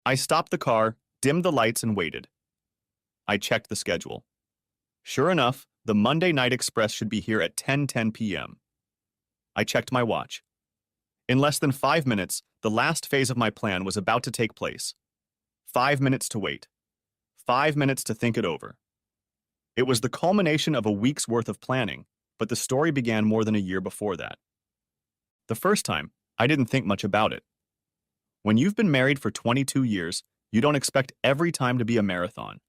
I stopped the car, dimmed the lights, and waited. I checked the schedule. Sure enough, the Monday Night Express should be here at 10:10 p.m. I checked my watch. In less than 5 minutes, the last phase of my plan was about to take place. 5 minutes to wait. 5 minutes to think it over. It was the culmination of a week's worth of planning, but the story began more than a year before that. The first time, I didn't think much about it. When you've been married for 22 years, you don't expect every time to be a marathon.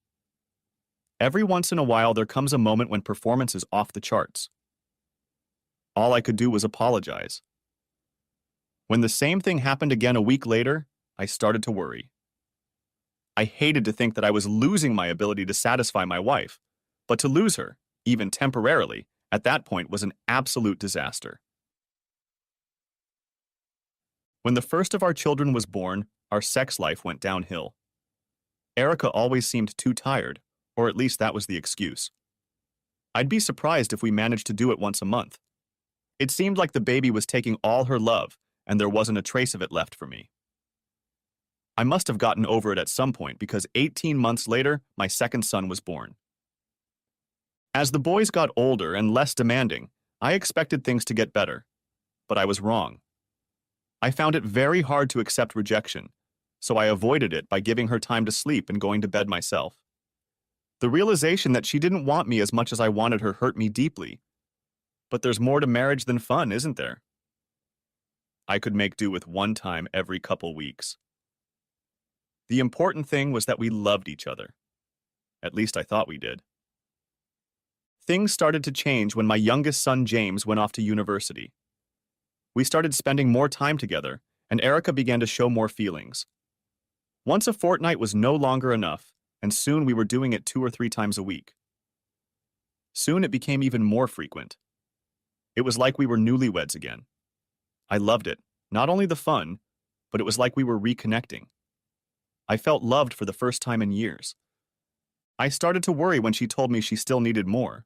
Every once in a while, there comes a moment when performance is off the charts. All I could do was apologize. When the same thing happened again a week later, I started to worry. I hated to think that I was losing my ability to satisfy my wife, but to lose her, even temporarily, at that point was an absolute disaster. When the first of our children was born, our sex life went downhill. Erica always seemed too tired, or at least that was the excuse. I'd be surprised if we managed to do it once a month. It seemed like the baby was taking all her love, and there wasn't a trace of it left for me. I must have gotten over it at some point because 18 months later, my second son was born. As the boys got older and less demanding, I expected things to get better, but I was wrong. I found it very hard to accept rejection, so I avoided it by giving her time to sleep and going to bed myself. The realization that she didn't want me as much as I wanted her hurt me deeply. But there's more to marriage than fun, isn't there? I could make do with one time every couple weeks. The important thing was that we loved each other. At least I thought we did. Things started to change when my youngest son James went off to university. We started spending more time together, and Erica began to show more feelings. Once a fortnight was no longer enough, and soon we were doing it 2 or 3 times a week. Soon it became even more frequent. It was like we were newlyweds again. I loved it, not only the fun, but it was like we were reconnecting. I felt loved for the first time in years. I started to worry when she told me she still needed more.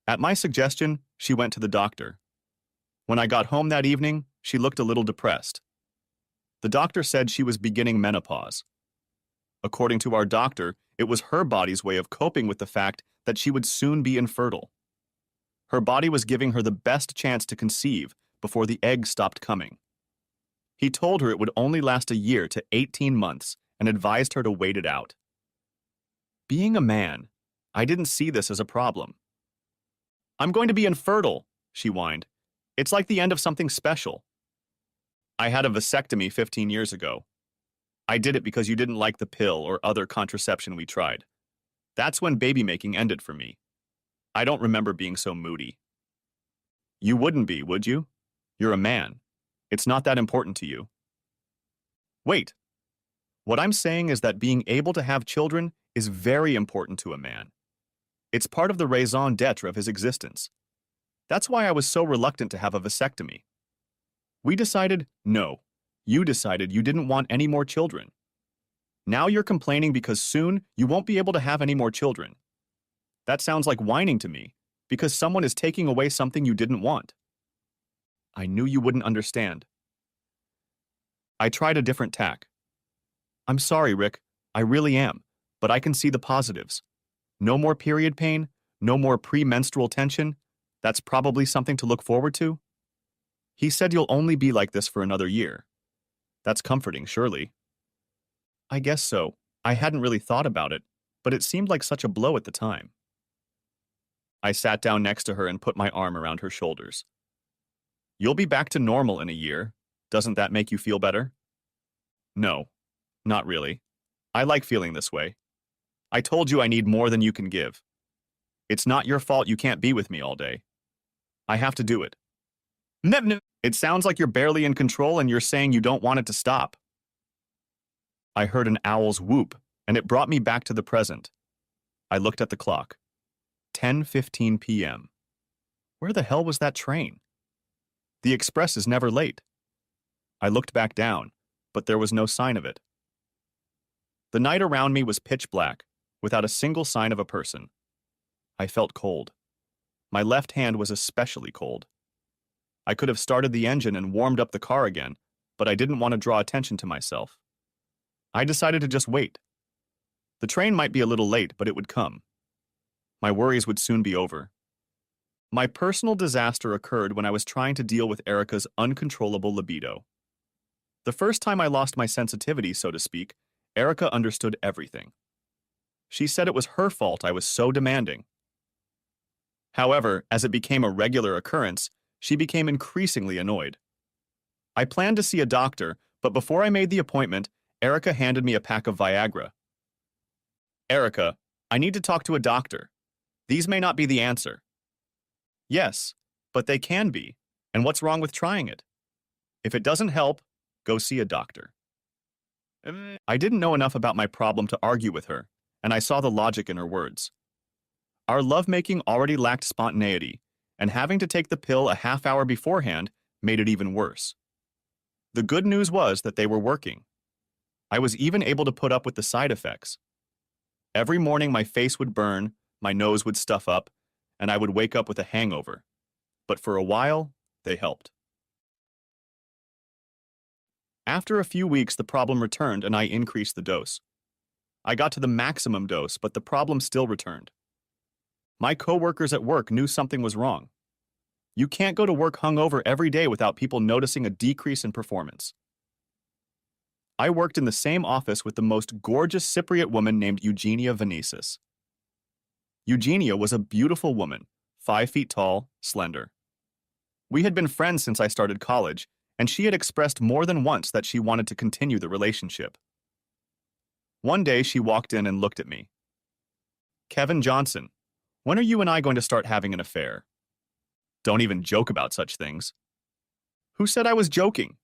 At my suggestion, she went to the doctor. When I got home that evening, she looked a little depressed. The doctor said she was beginning menopause. According to our doctor, it was her body's way of coping with the fact that she would soon be infertile. Her body was giving her the best chance to conceive before the egg stopped coming. He told her it would only last a year to 18 months and advised her to wait it out. Being a man, I didn't see this as a problem. "I'm going to be infertile," she whined. "It's like the end of something special." I had a vasectomy 15 years ago. I did it because you didn't like the pill or other contraception we tried. That's when baby making ended for me. I don't remember being so moody. You wouldn't be, would you? You're a man. It's not that important to you. Wait. What I'm saying is that being able to have children is very important to a man. It's part of the raison d'etre of his existence. That's why I was so reluctant to have a vasectomy. We decided no. You decided you didn't want any more children. Now you're complaining because soon you won't be able to have any more children. That sounds like whining to me, because someone is taking away something you didn't want. I knew you wouldn't understand. I tried a different tack. "I'm sorry, Rick. I really am, but I can see the positives. No more period pain, no more premenstrual tension. That's probably something to look forward to." He said you'll only be like this for another year. That's comforting, surely. I guess so. I hadn't really thought about it, but it seemed like such a blow at the time. I sat down next to her and put my arm around her shoulders. "You'll be back to normal in a year. Doesn't that make you feel better?" "No, not really. I like feeling this way. I told you I need more than you can give. It's not your fault you can't be with me all day. I have to do it." "No. It sounds like you're barely in control and you're saying you don't want it to stop." I heard an owl's whoop, and it brought me back to the present. I looked at the clock. 10:15 p.m. Where the hell was that train? The express is never late. I looked back down, but there was no sign of it. The night around me was pitch black, without a single sign of a person. I felt cold. My left hand was especially cold. I could have started the engine and warmed up the car again, but I didn't want to draw attention to myself. I decided to just wait. The train might be a little late, but it would come. My worries would soon be over. My personal disaster occurred when I was trying to deal with Erica's uncontrollable libido. The first time I lost my sensitivity, so to speak, Erica understood everything. She said it was her fault I was so demanding. However, as it became a regular occurrence, she became increasingly annoyed. I planned to see a doctor, but before I made the appointment, Erica handed me a pack of Viagra. Erica, I need to talk to a doctor. These may not be the answer. Yes, but they can be, and what's wrong with trying it? If it doesn't help, go see a doctor. I didn't know enough about my problem to argue with her, and I saw the logic in her words. Our lovemaking already lacked spontaneity, and having to take the pill a half hour beforehand made it even worse. The good news was that they were working. I was even able to put up with the side effects. Every morning my face would burn, my nose would stuff up, and I would wake up with a hangover. But for a while, they helped. After a few weeks, the problem returned and I increased the dose. I got to the maximum dose, but the problem still returned. My coworkers at work knew something was wrong. You can't go to work hungover every day without people noticing a decrease in performance. I worked in the same office with the most gorgeous Cypriot woman named Eugenia Venesis. Eugenia was a beautiful woman, 5 feet tall, slender. We had been friends since I started college, and she had expressed more than once that she wanted to continue the relationship. One day she walked in and looked at me. Kevin Johnson, when are you and I going to start having an affair? Don't even joke about such things. Who said I was joking?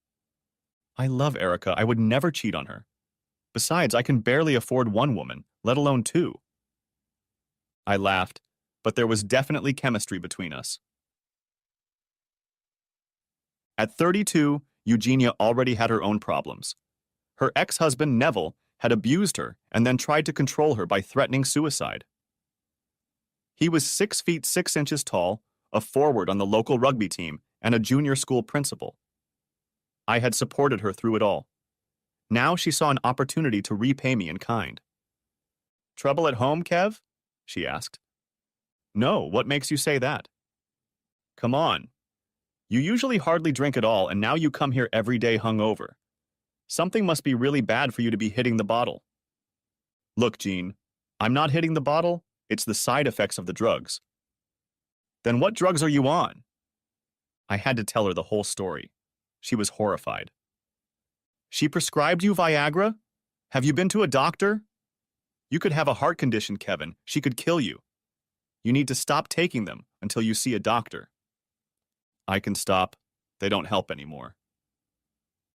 I love Erica. I would never cheat on her. Besides, I can barely afford one woman, let alone two. I laughed, but there was definitely chemistry between us. At 32, Eugenia already had her own problems. Her ex-husband, Neville, had abused her and then tried to control her by threatening suicide. He was 6 feet 6 inches tall, a forward on the local rugby team, and a junior school principal. I had supported her through it all. Now she saw an opportunity to repay me in kind. Trouble at home, Kev? She asked. No, what makes you say that? Come on. You usually hardly drink at all, and now you come here every day hungover. Something must be really bad for you to be hitting the bottle. Look, Jean, I'm not hitting the bottle, it's the side effects of the drugs. Then what drugs are you on? I had to tell her the whole story. She was horrified. She prescribed you Viagra? Have you been to a doctor? You could have a heart condition, Kevin. She could kill you. You need to stop taking them until you see a doctor. I can stop. They don't help anymore.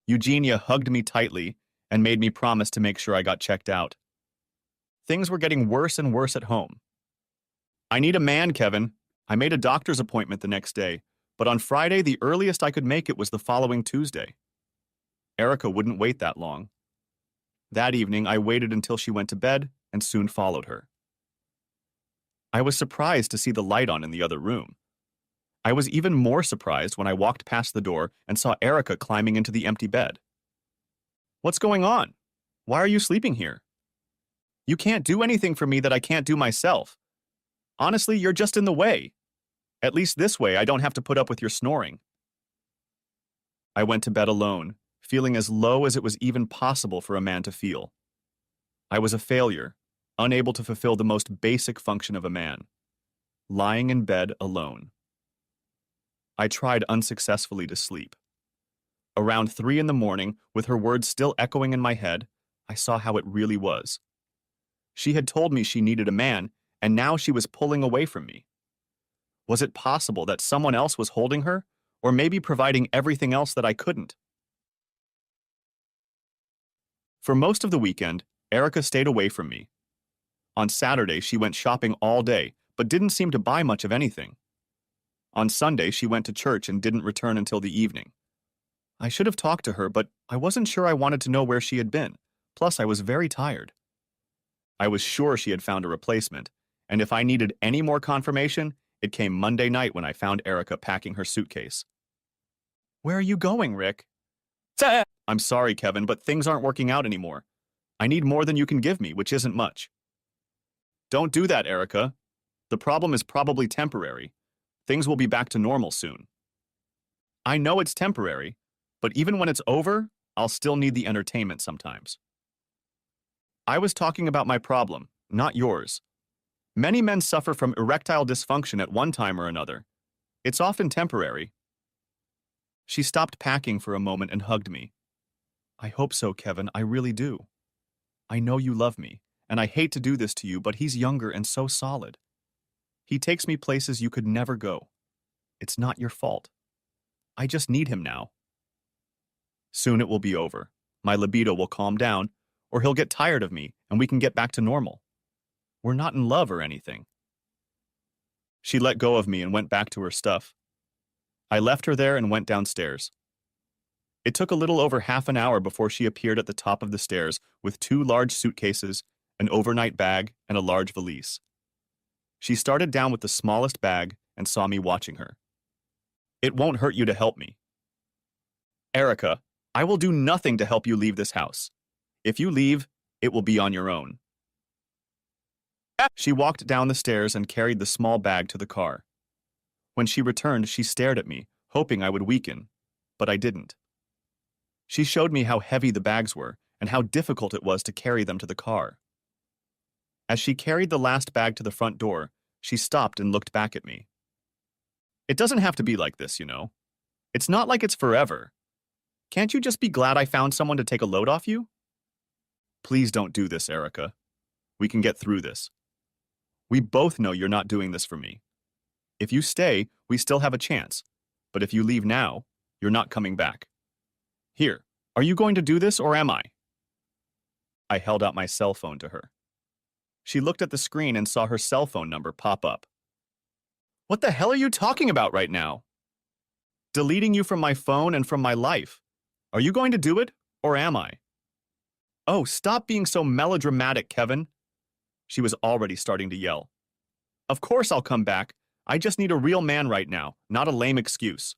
Eugenia hugged me tightly and made me promise to make sure I got checked out. Things were getting worse and worse at home. I need a man, Kevin. I made a doctor's appointment the next day, but on Friday, the earliest I could make it was the following Tuesday. Erica wouldn't wait that long. That evening, I waited until she went to bed and soon followed her. I was surprised to see the light on in the other room. I was even more surprised when I walked past the door and saw Erica climbing into the empty bed. What's going on? Why are you sleeping here? You can't do anything for me that I can't do myself. Honestly, you're just in the way. At least this way, I don't have to put up with your snoring. I went to bed alone, feeling as low as it was even possible for a man to feel. I was a failure, unable to fulfill the most basic function of a man, lying in bed alone. I tried unsuccessfully to sleep. Around 3 in the morning, with her words still echoing in my head, I saw how it really was. She had told me she needed a man, and now she was pulling away from me. Was it possible that someone else was holding her, or maybe providing everything else that I couldn't? For most of the weekend, Erica stayed away from me. On Saturday, she went shopping all day, but didn't seem to buy much of anything. On Sunday, she went to church and didn't return until the evening. I should have talked to her, but I wasn't sure I wanted to know where she had been. Plus, I was very tired. I was sure she had found a replacement, and if I needed any more confirmation, it came Monday night when I found Erica packing her suitcase. Where are you going, Rick? I'm sorry, Kevin, but things aren't working out anymore. I need more than you can give me, which isn't much. Don't do that, Erica. The problem is probably temporary. Things will be back to normal soon. I know it's temporary, but even when it's over, I'll still need the entertainment sometimes. I was talking about my problem, not yours. Many men suffer from erectile dysfunction at one time or another. It's often temporary. She stopped packing for a moment and hugged me. I hope so, Kevin, I really do. I know you love me, and I hate to do this to you, but he's younger and so solid. He takes me places you could never go. It's not your fault. I just need him now. Soon it will be over. My libido will calm down, or he'll get tired of me, and we can get back to normal. We're not in love or anything. She let go of me and went back to her stuff. I left her there and went downstairs. It took a little over half an hour before she appeared at the top of the stairs with 2 large suitcases, an overnight bag, and a large valise. She started down with the smallest bag and saw me watching her. It won't hurt you to help me. Erica, I will do nothing to help you leave this house. If you leave, it will be on your own. She walked down the stairs and carried the small bag to the car. When she returned, she stared at me, hoping I would weaken, but I didn't. She showed me how heavy the bags were and how difficult it was to carry them to the car. As she carried the last bag to the front door, she stopped and looked back at me. It doesn't have to be like this, you know. It's not like it's forever. Can't you just be glad I found someone to take a load off you? Please don't do this, Erica. We can get through this. We both know you're not doing this for me. If you stay, we still have a chance. But if you leave now, you're not coming back. Here, are you going to do this or am I? I held out my cell phone to her. She looked at the screen and saw her cell phone number pop up. What the hell are you talking about right now? Deleting you from my phone and from my life. Are you going to do it or am I? Oh, stop being so melodramatic, Kevin. She was already starting to yell. Of course I'll come back. I just need a real man right now, not a lame excuse.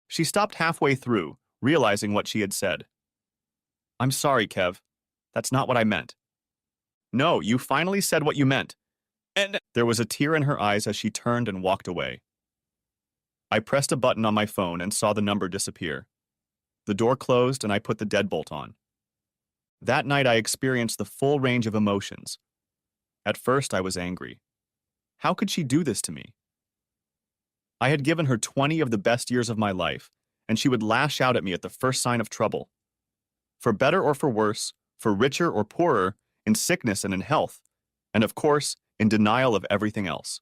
She stopped halfway through, realizing what she had said. I'm sorry, Kev. That's not what I meant. No, you finally said what you meant. And there was a tear in her eyes as she turned and walked away. I pressed a button on my phone and saw the number disappear. The door closed and I put the deadbolt on. That night I experienced the full range of emotions. At first I was angry. How could she do this to me? I had given her 20 of the best years of my life, and she would lash out at me at the first sign of trouble. For better or for worse, for richer or poorer, in sickness and in health, and of course, in denial of everything else.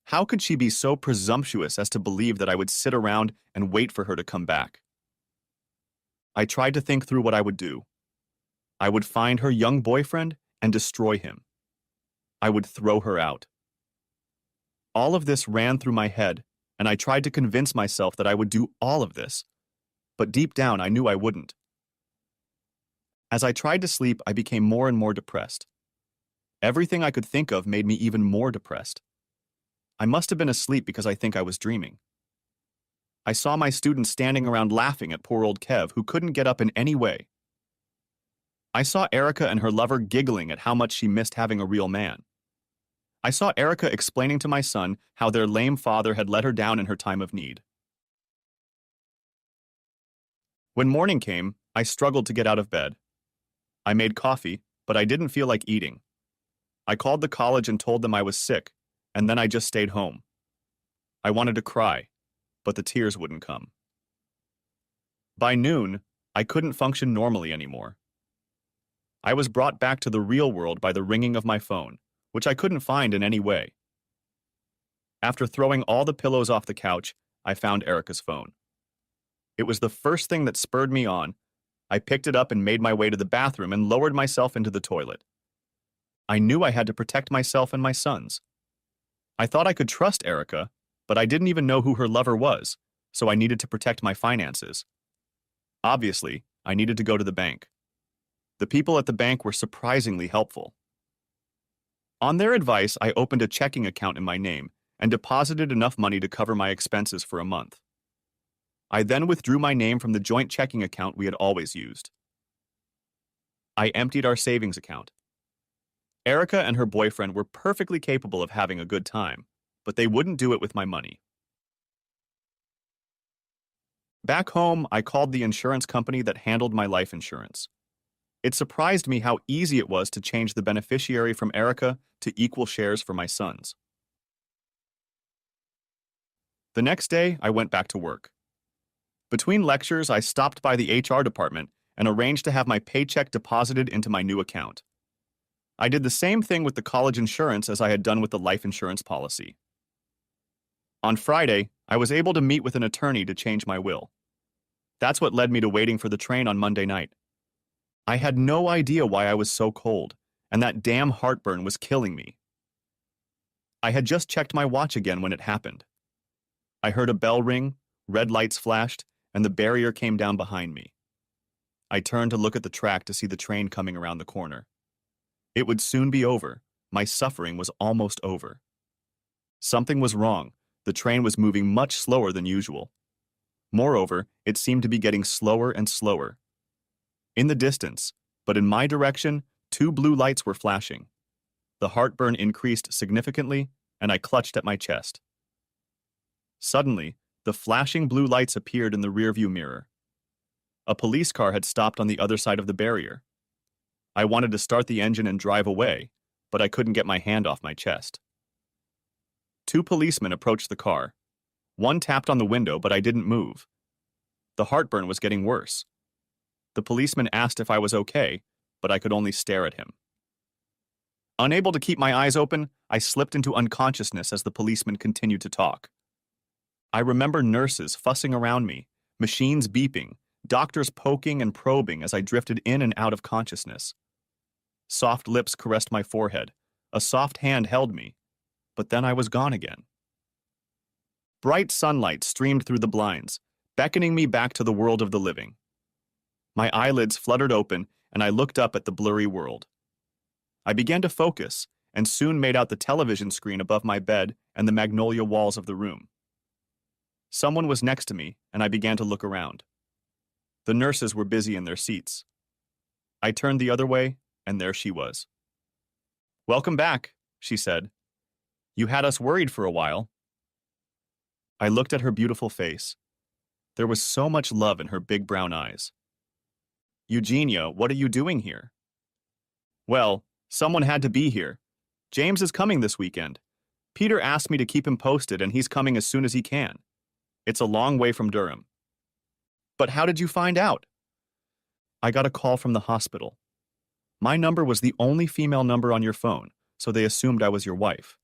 How could she be so presumptuous as to believe that I would sit around and wait for her to come back? I tried to think through what I would do. I would find her young boyfriend and destroy him. I would throw her out. All of this ran through my head, and I tried to convince myself that I would do all of this, but deep down I knew I wouldn't. As I tried to sleep, I became more and more depressed. Everything I could think of made me even more depressed. I must have been asleep because I think I was dreaming. I saw my students standing around laughing at poor old Kev, who couldn't get up in any way. I saw Erica and her lover giggling at how much she missed having a real man. I saw Erica explaining to my son how their lame father had let her down in her time of need. When morning came, I struggled to get out of bed. I made coffee, but I didn't feel like eating. I called the college and told them I was sick, and then I just stayed home. I wanted to cry, but the tears wouldn't come. By noon, I couldn't function normally anymore. I was brought back to the real world by the ringing of my phone, which I couldn't find in any way. After throwing all the pillows off the couch, I found Erica's phone. It was the first thing that spurred me on. I picked it up and made my way to the bathroom and lowered myself into the toilet. I knew I had to protect myself and my sons. I thought I could trust Erica, but I didn't even know who her lover was, so I needed to protect my finances. Obviously, I needed to go to the bank. The people at the bank were surprisingly helpful. On their advice, I opened a checking account in my name and deposited enough money to cover my expenses for a month. I then withdrew my name from the joint checking account we had always used. I emptied our savings account. Erica and her boyfriend were perfectly capable of having a good time, but they wouldn't do it with my money. Back home, I called the insurance company that handled my life insurance. It surprised me how easy it was to change the beneficiary from Erica to equal shares for my sons. The next day, I went back to work. Between lectures, I stopped by the HR department and arranged to have my paycheck deposited into my new account. I did the same thing with the college insurance as I had done with the life insurance policy. On Friday, I was able to meet with an attorney to change my will. That's what led me to waiting for the train on Monday night. I had no idea why I was so cold, and that damn heartburn was killing me. I had just checked my watch again when it happened. I heard a bell ring, red lights flashed, and the barrier came down behind me. I turned to look at the track to see the train coming around the corner. It would soon be over. My suffering was almost over. Something was wrong. The train was moving much slower than usual. Moreover, it seemed to be getting slower and slower. In the distance, but in my direction, 2 blue lights were flashing. The heartburn increased significantly, and I clutched at my chest. Suddenly, the flashing blue lights appeared in the rearview mirror. A police car had stopped on the other side of the barrier. I wanted to start the engine and drive away, but I couldn't get my hand off my chest. 2 policemen approached the car. One tapped on the window, but I didn't move. The heartburn was getting worse. The policeman asked if I was okay, but I could only stare at him. Unable to keep my eyes open, I slipped into unconsciousness as the policeman continued to talk. I remember nurses fussing around me, machines beeping, doctors poking and probing as I drifted in and out of consciousness. Soft lips caressed my forehead. A soft hand held me, but then I was gone again. Bright sunlight streamed through the blinds, beckoning me back to the world of the living. My eyelids fluttered open, and I looked up at the blurry world. I began to focus, and soon made out the television screen above my bed and the magnolia walls of the room. Someone was next to me, and I began to look around. The nurses were busy in their seats. I turned the other way, and there she was. "Welcome back," she said. "You had us worried for a while." I looked at her beautiful face. There was so much love in her big brown eyes. "Eugenia, what are you doing here?" "Well, someone had to be here. James is coming this weekend. Peter asked me to keep him posted, and he's coming as soon as he can. It's a long way from Durham." "But how did you find out?" "I got a call from the hospital. My number was the only female number on your phone, so they assumed I was your wife.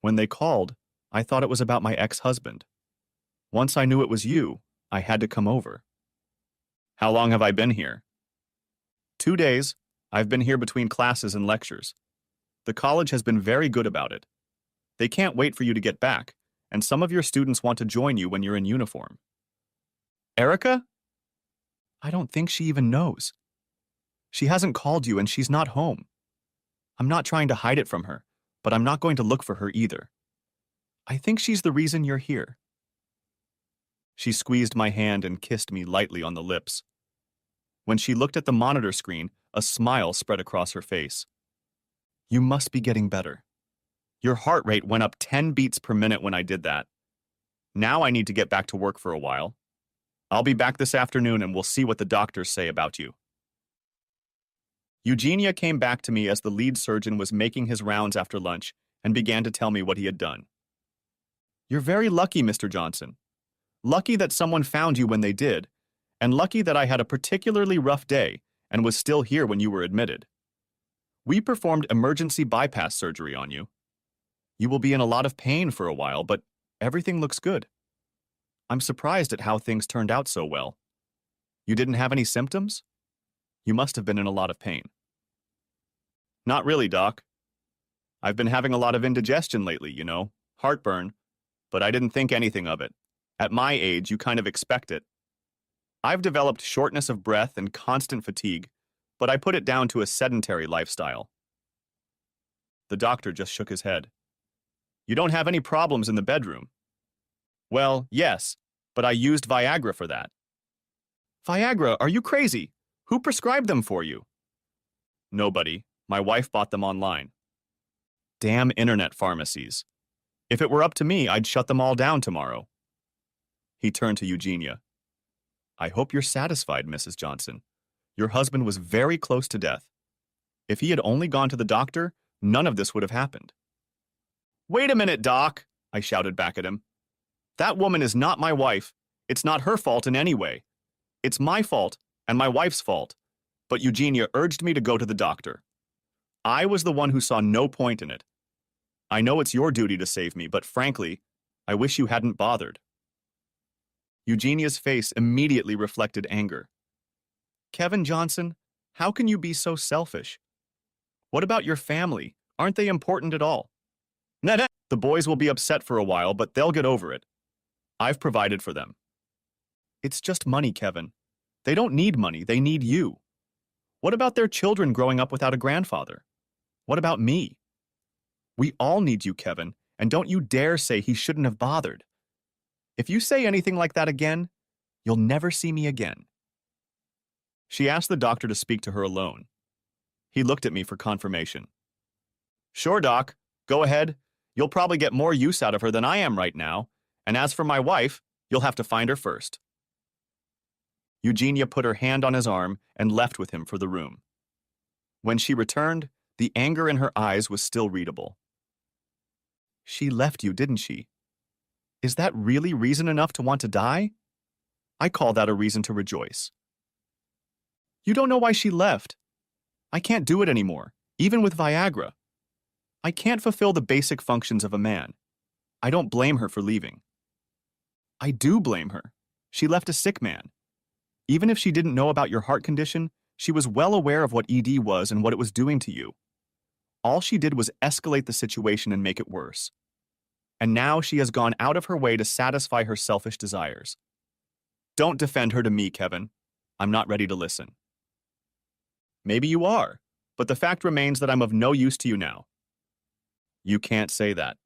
When they called, I thought it was about my ex-husband. Once I knew it was you, I had to come over." "How long have I been here?" 2 days. I've been here between classes and lectures. The college has been very good about it. They can't wait for you to get back, and some of your students want to join you when you're in uniform." "Erica?" "I don't think she even knows. She hasn't called you and she's not home. I'm not trying to hide it from her, but I'm not going to look for her either. I think she's the reason you're here." She squeezed my hand and kissed me lightly on the lips. When she looked at the monitor screen, a smile spread across her face. "You must be getting better. Your heart rate went up 10 beats per minute when I did that. Now I need to get back to work for a while. I'll be back this afternoon and we'll see what the doctors say about you." Eugenia came back to me as the lead surgeon was making his rounds after lunch and began to tell me what he had done. "You're very lucky, Mr. Johnson. Lucky that someone found you when they did, and lucky that I had a particularly rough day and was still here when you were admitted. We performed emergency bypass surgery on you. You will be in a lot of pain for a while, but everything looks good. I'm surprised at how things turned out so well. You didn't have any symptoms? You must have been in a lot of pain." "Not really, Doc. I've been having a lot of indigestion lately, heartburn, but I didn't think anything of it. At my age, you kind of expect it. I've developed shortness of breath and constant fatigue, but I put it down to a sedentary lifestyle." The doctor just shook his head. "You don't have any problems in the bedroom." "Well, yes, but I used Viagra for that." "Viagra? Are you crazy? Who prescribed them for you?" Nobody. My wife bought them online. Damn internet pharmacies. If it were up to me, I'd shut them all down tomorrow. He turned to Eugenia. I hope you're satisfied, Mrs. Johnson. Your husband was very close to death. If he had only gone to the doctor, none of this would have happened. Wait a minute, Doc, I shouted back at him. That woman is not my wife. It's not her fault in any way. It's my fault and my wife's fault. But Eugenia urged me to go to the doctor. I was the one who saw no point in it. I know it's your duty to save me, but frankly, I wish you hadn't bothered. Eugenia's face immediately reflected anger. Kevin Johnson, how can you be so selfish? What about your family? Aren't they important at all? The boys will be upset for a while, but they'll get over it. I've provided for them. It's just money, Kevin. They don't need money, they need you. What about their children growing up without a grandfather? What about me? We all need you, Kevin, and don't you dare say he shouldn't have bothered. If you say anything like that again, you'll never see me again. She asked the doctor to speak to her alone. He looked at me for confirmation. Sure, Doc. Go ahead. You'll probably get more use out of her than I am right now, and as for my wife, you'll have to find her first. Eugenia put her hand on his arm and left with him for the room. When she returned, the anger in her eyes was still readable. She left you, didn't she? Is that really reason enough to want to die? I call that a reason to rejoice. You don't know why she left. I can't do it anymore, even with Viagra. I can't fulfill the basic functions of a man. I don't blame her for leaving. I do blame her. She left a sick man. Even if she didn't know about your heart condition, she was well aware of what ED was and what it was doing to you. All she did was escalate the situation and make it worse. And now she has gone out of her way to satisfy her selfish desires. Don't defend her to me, Kevin. I'm not ready to listen. Maybe you are, but the fact remains that I'm of no use to you now. You can't say that.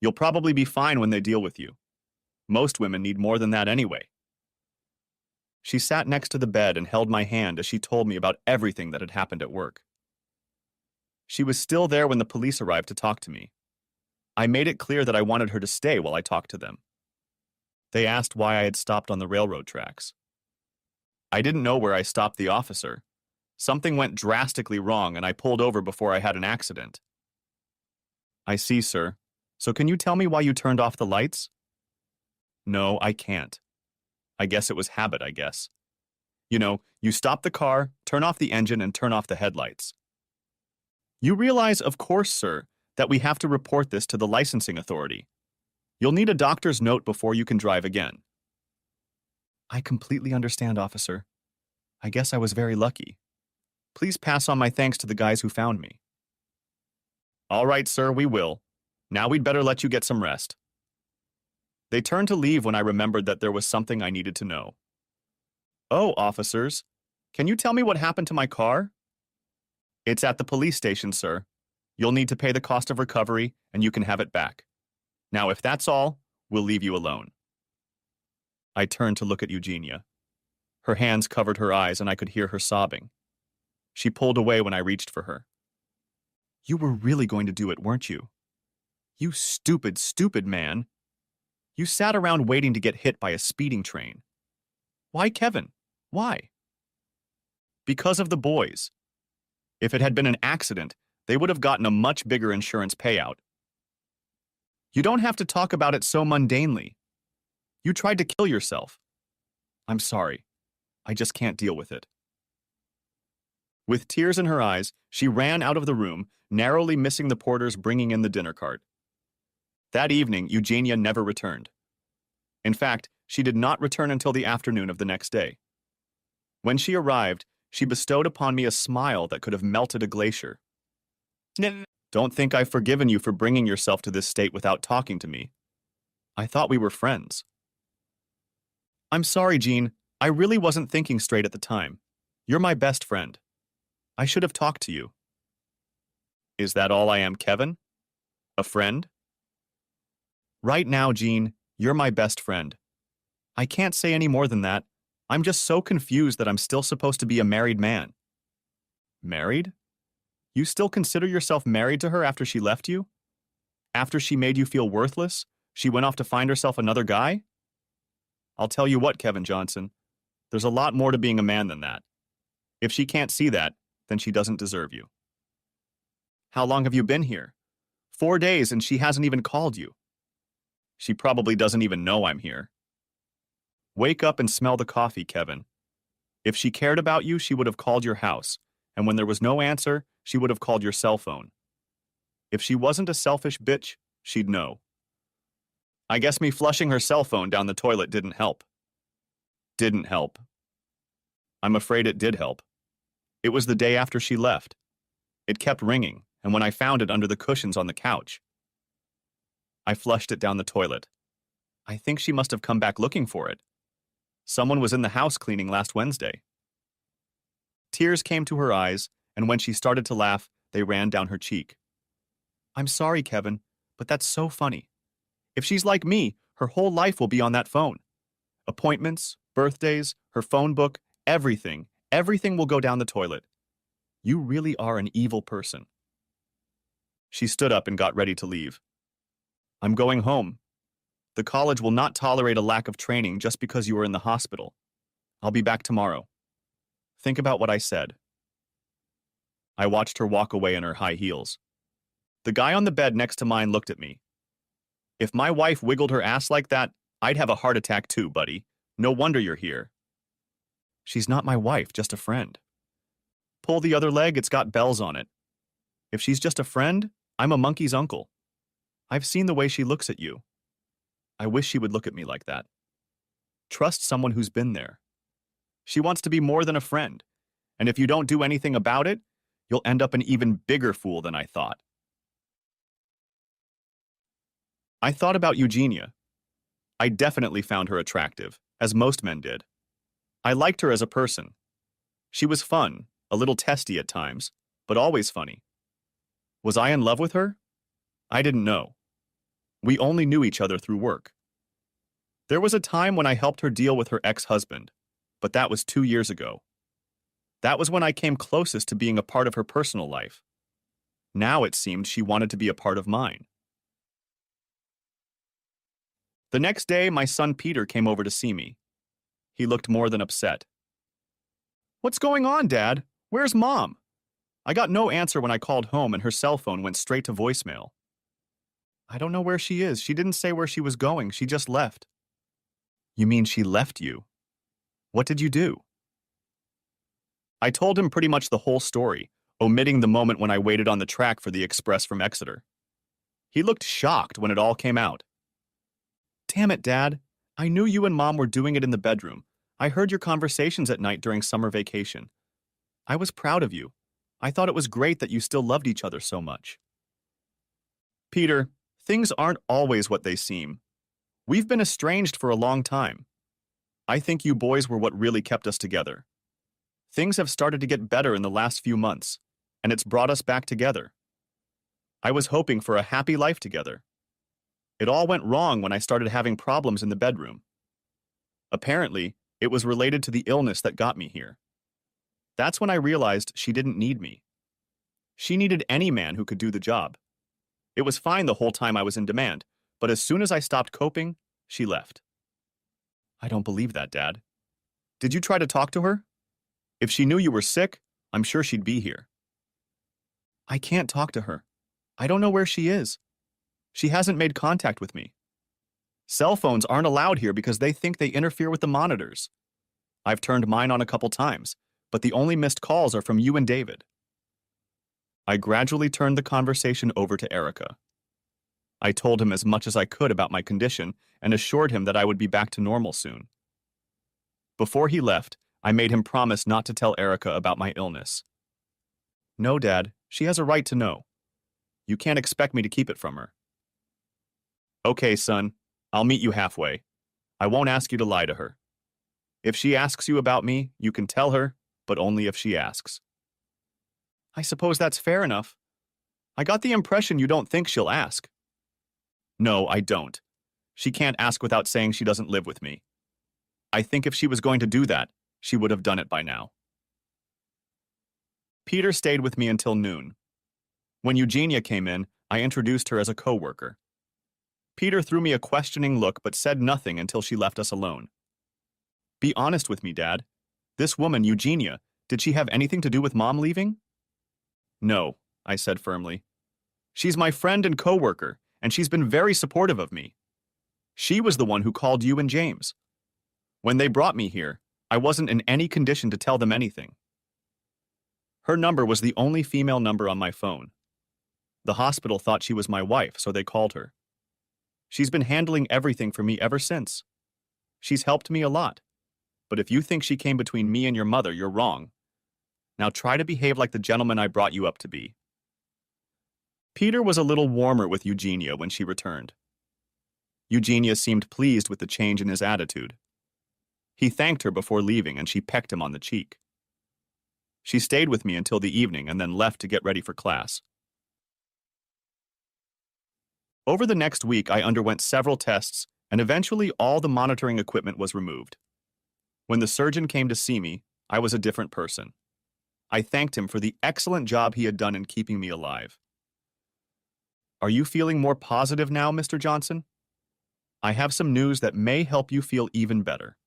You'll probably be fine when they deal with you. Most women need more than that anyway. She sat next to the bed and held my hand as she told me about everything that had happened at work. She was still there when the police arrived to talk to me. I made it clear that I wanted her to stay while I talked to them. They asked why I had stopped on the railroad tracks. I didn't know where I stopped the officer. Something went drastically wrong and I pulled over before I had an accident. I see, sir. So can you tell me why you turned off the lights? No, I can't. I guess it was habit, I guess. You know, you stop the car, turn off the engine, and turn off the headlights. You realize, of course, sir, that we have to report this to the licensing authority. You'll need a doctor's note before you can drive again. I completely understand, officer. I guess I was very lucky. Please pass on my thanks to the guys who found me. All right, sir, we will. Now we'd better let you get some rest. They turned to leave when I remembered that there was something I needed to know. Oh, officers, can you tell me what happened to my car? It's at the police station, sir. You'll need to pay the cost of recovery, and you can have it back. Now, if that's all, we'll leave you alone. I turned to look at Eugenia. Her hands covered her eyes, and I could hear her sobbing. She pulled away when I reached for her. You were really going to do it, weren't you? You stupid, stupid man. You sat around waiting to get hit by a speeding train. Why, Kevin? Why? Because of the boys. If it had been an accident, they would have gotten a much bigger insurance payout. You don't have to talk about it so mundanely. You tried to kill yourself. I'm sorry. I just can't deal with it. With tears in her eyes, she ran out of the room, narrowly missing the porters bringing in the dinner cart. That evening, Eugenia never returned. In fact, she did not return until the afternoon of the next day. When she arrived, she bestowed upon me a smile that could have melted a glacier. Don't think I've forgiven you for bringing yourself to this state without talking to me. I thought we were friends. I'm sorry, Jean. I really wasn't thinking straight at the time. You're my best friend. I should have talked to you. Is that all I am, Kevin? A friend? Right now, Jean, you're my best friend. I can't say any more than that. I'm just so confused that I'm still supposed to be a married man. Married? You still consider yourself married to her after she left you? After she made you feel worthless, she went off to find herself another guy? I'll tell you what, Kevin Johnson, there's a lot more to being a man than that. If she can't see that, then she doesn't deserve you. How long have you been here? 4 days and she hasn't even called you. She probably doesn't even know I'm here. Wake up and smell the coffee, Kevin. If she cared about you, she would have called your house, and when there was no answer, she would have called your cell phone. If she wasn't a selfish bitch, she'd know. I guess me flushing her cell phone down the toilet didn't help. Didn't help. I'm afraid it did help. It was the day after she left. It kept ringing, and when I found it under the cushions on the couch, I flushed it down the toilet. I think she must have come back looking for it. Someone was in the house cleaning last Wednesday. Tears came to her eyes, and when she started to laugh, they ran down her cheek. I'm sorry, Kevin, but that's so funny. If she's like me, her whole life will be on that phone. Appointments, birthdays, her phone book, everything will go down the toilet. You really are an evil person. She stood up and got ready to leave. I'm going home. The college will not tolerate a lack of training just because you were in the hospital. I'll be back tomorrow. Think about what I said. I watched her walk away in her high heels. The guy on the bed next to mine looked at me. If my wife wiggled her ass like that, I'd have a heart attack too, buddy. No wonder you're here. She's not my wife, just a friend. Pull the other leg, it's got bells on it. If she's just a friend, I'm a monkey's uncle. I've seen the way she looks at you. I wish she would look at me like that. Trust someone who's been there. She wants to be more than a friend, and if you don't do anything about it, you'll end up an even bigger fool than I thought. I thought about Eugenia. I definitely found her attractive, as most men did. I liked her as a person. She was fun, a little testy at times, but always funny. Was I in love with her? I didn't know. We only knew each other through work. There was a time when I helped her deal with her ex-husband, but that was 2 years ago. That was when I came closest to being a part of her personal life. Now it seemed she wanted to be a part of mine. The next day, my son Peter came over to see me. He looked more than upset. What's going on, Dad? Where's Mom? I got no answer when I called home and her cell phone went straight to voicemail. I don't know where she is. She didn't say where she was going. She just left. You mean she left you? What did you do? I told him pretty much the whole story, omitting the moment when I waited on the track for the express from Exeter. He looked shocked when it all came out. Damn it, Dad. I knew you and Mom were doing it in the bedroom. I heard your conversations at night during summer vacation. I was proud of you. I thought it was great that you still loved each other so much. Peter, things aren't always what they seem. We've been estranged for a long time. I think you boys were what really kept us together. Things have started to get better in the last few months, and it's brought us back together. I was hoping for a happy life together. It all went wrong when I started having problems in the bedroom. Apparently, it was related to the illness that got me here. That's when I realized she didn't need me. She needed any man who could do the job. It was fine the whole time I was in demand, but as soon as I stopped coping, she left. I don't believe that, Dad. Did you try to talk to her? If she knew you were sick, I'm sure she'd be here. I can't talk to her. I don't know where she is. She hasn't made contact with me. Cell phones aren't allowed here because they think they interfere with the monitors. I've turned mine on a couple times, but the only missed calls are from you and David. I gradually turned the conversation over to Erica. I told him as much as I could about my condition and assured him that I would be back to normal soon. Before he left, I made him promise not to tell Erica about my illness. No, Dad, she has a right to know. You can't expect me to keep it from her. Okay, son, I'll meet you halfway. I won't ask you to lie to her. If she asks you about me, you can tell her, but only if she asks. I suppose that's fair enough. I got the impression you don't think she'll ask. No, I don't. She can't ask without saying she doesn't live with me. I think if she was going to do that, she would have done it by now. Peter stayed with me until noon, When Eugenia came in, I introduced her as a coworker. Peter threw me a questioning look but said nothing until she left us alone. Be honest with me, Dad. This woman, Eugenia, did she have anything to do with Mom leaving? No, I said firmly. She's my friend and coworker, and she's been very supportive of me. She was the one who called you and James. When they brought me here, I wasn't in any condition to tell them anything. Her number was the only female number on my phone. The hospital thought she was my wife, so they called her. She's been handling everything for me ever since. She's helped me a lot. But if you think she came between me and your mother, you're wrong. Now try to behave like the gentleman I brought you up to be. Peter was a little warmer with Eugenia when she returned. Eugenia seemed pleased with the change in his attitude. He thanked her before leaving, and she pecked him on the cheek. She stayed with me until the evening and then left to get ready for class. Over the next week, I underwent several tests, and eventually all the monitoring equipment was removed. When the surgeon came to see me, I was a different person. I thanked him for the excellent job he had done in keeping me alive. Are you feeling more positive now, Mr. Johnson? I have some news that may help you feel even better.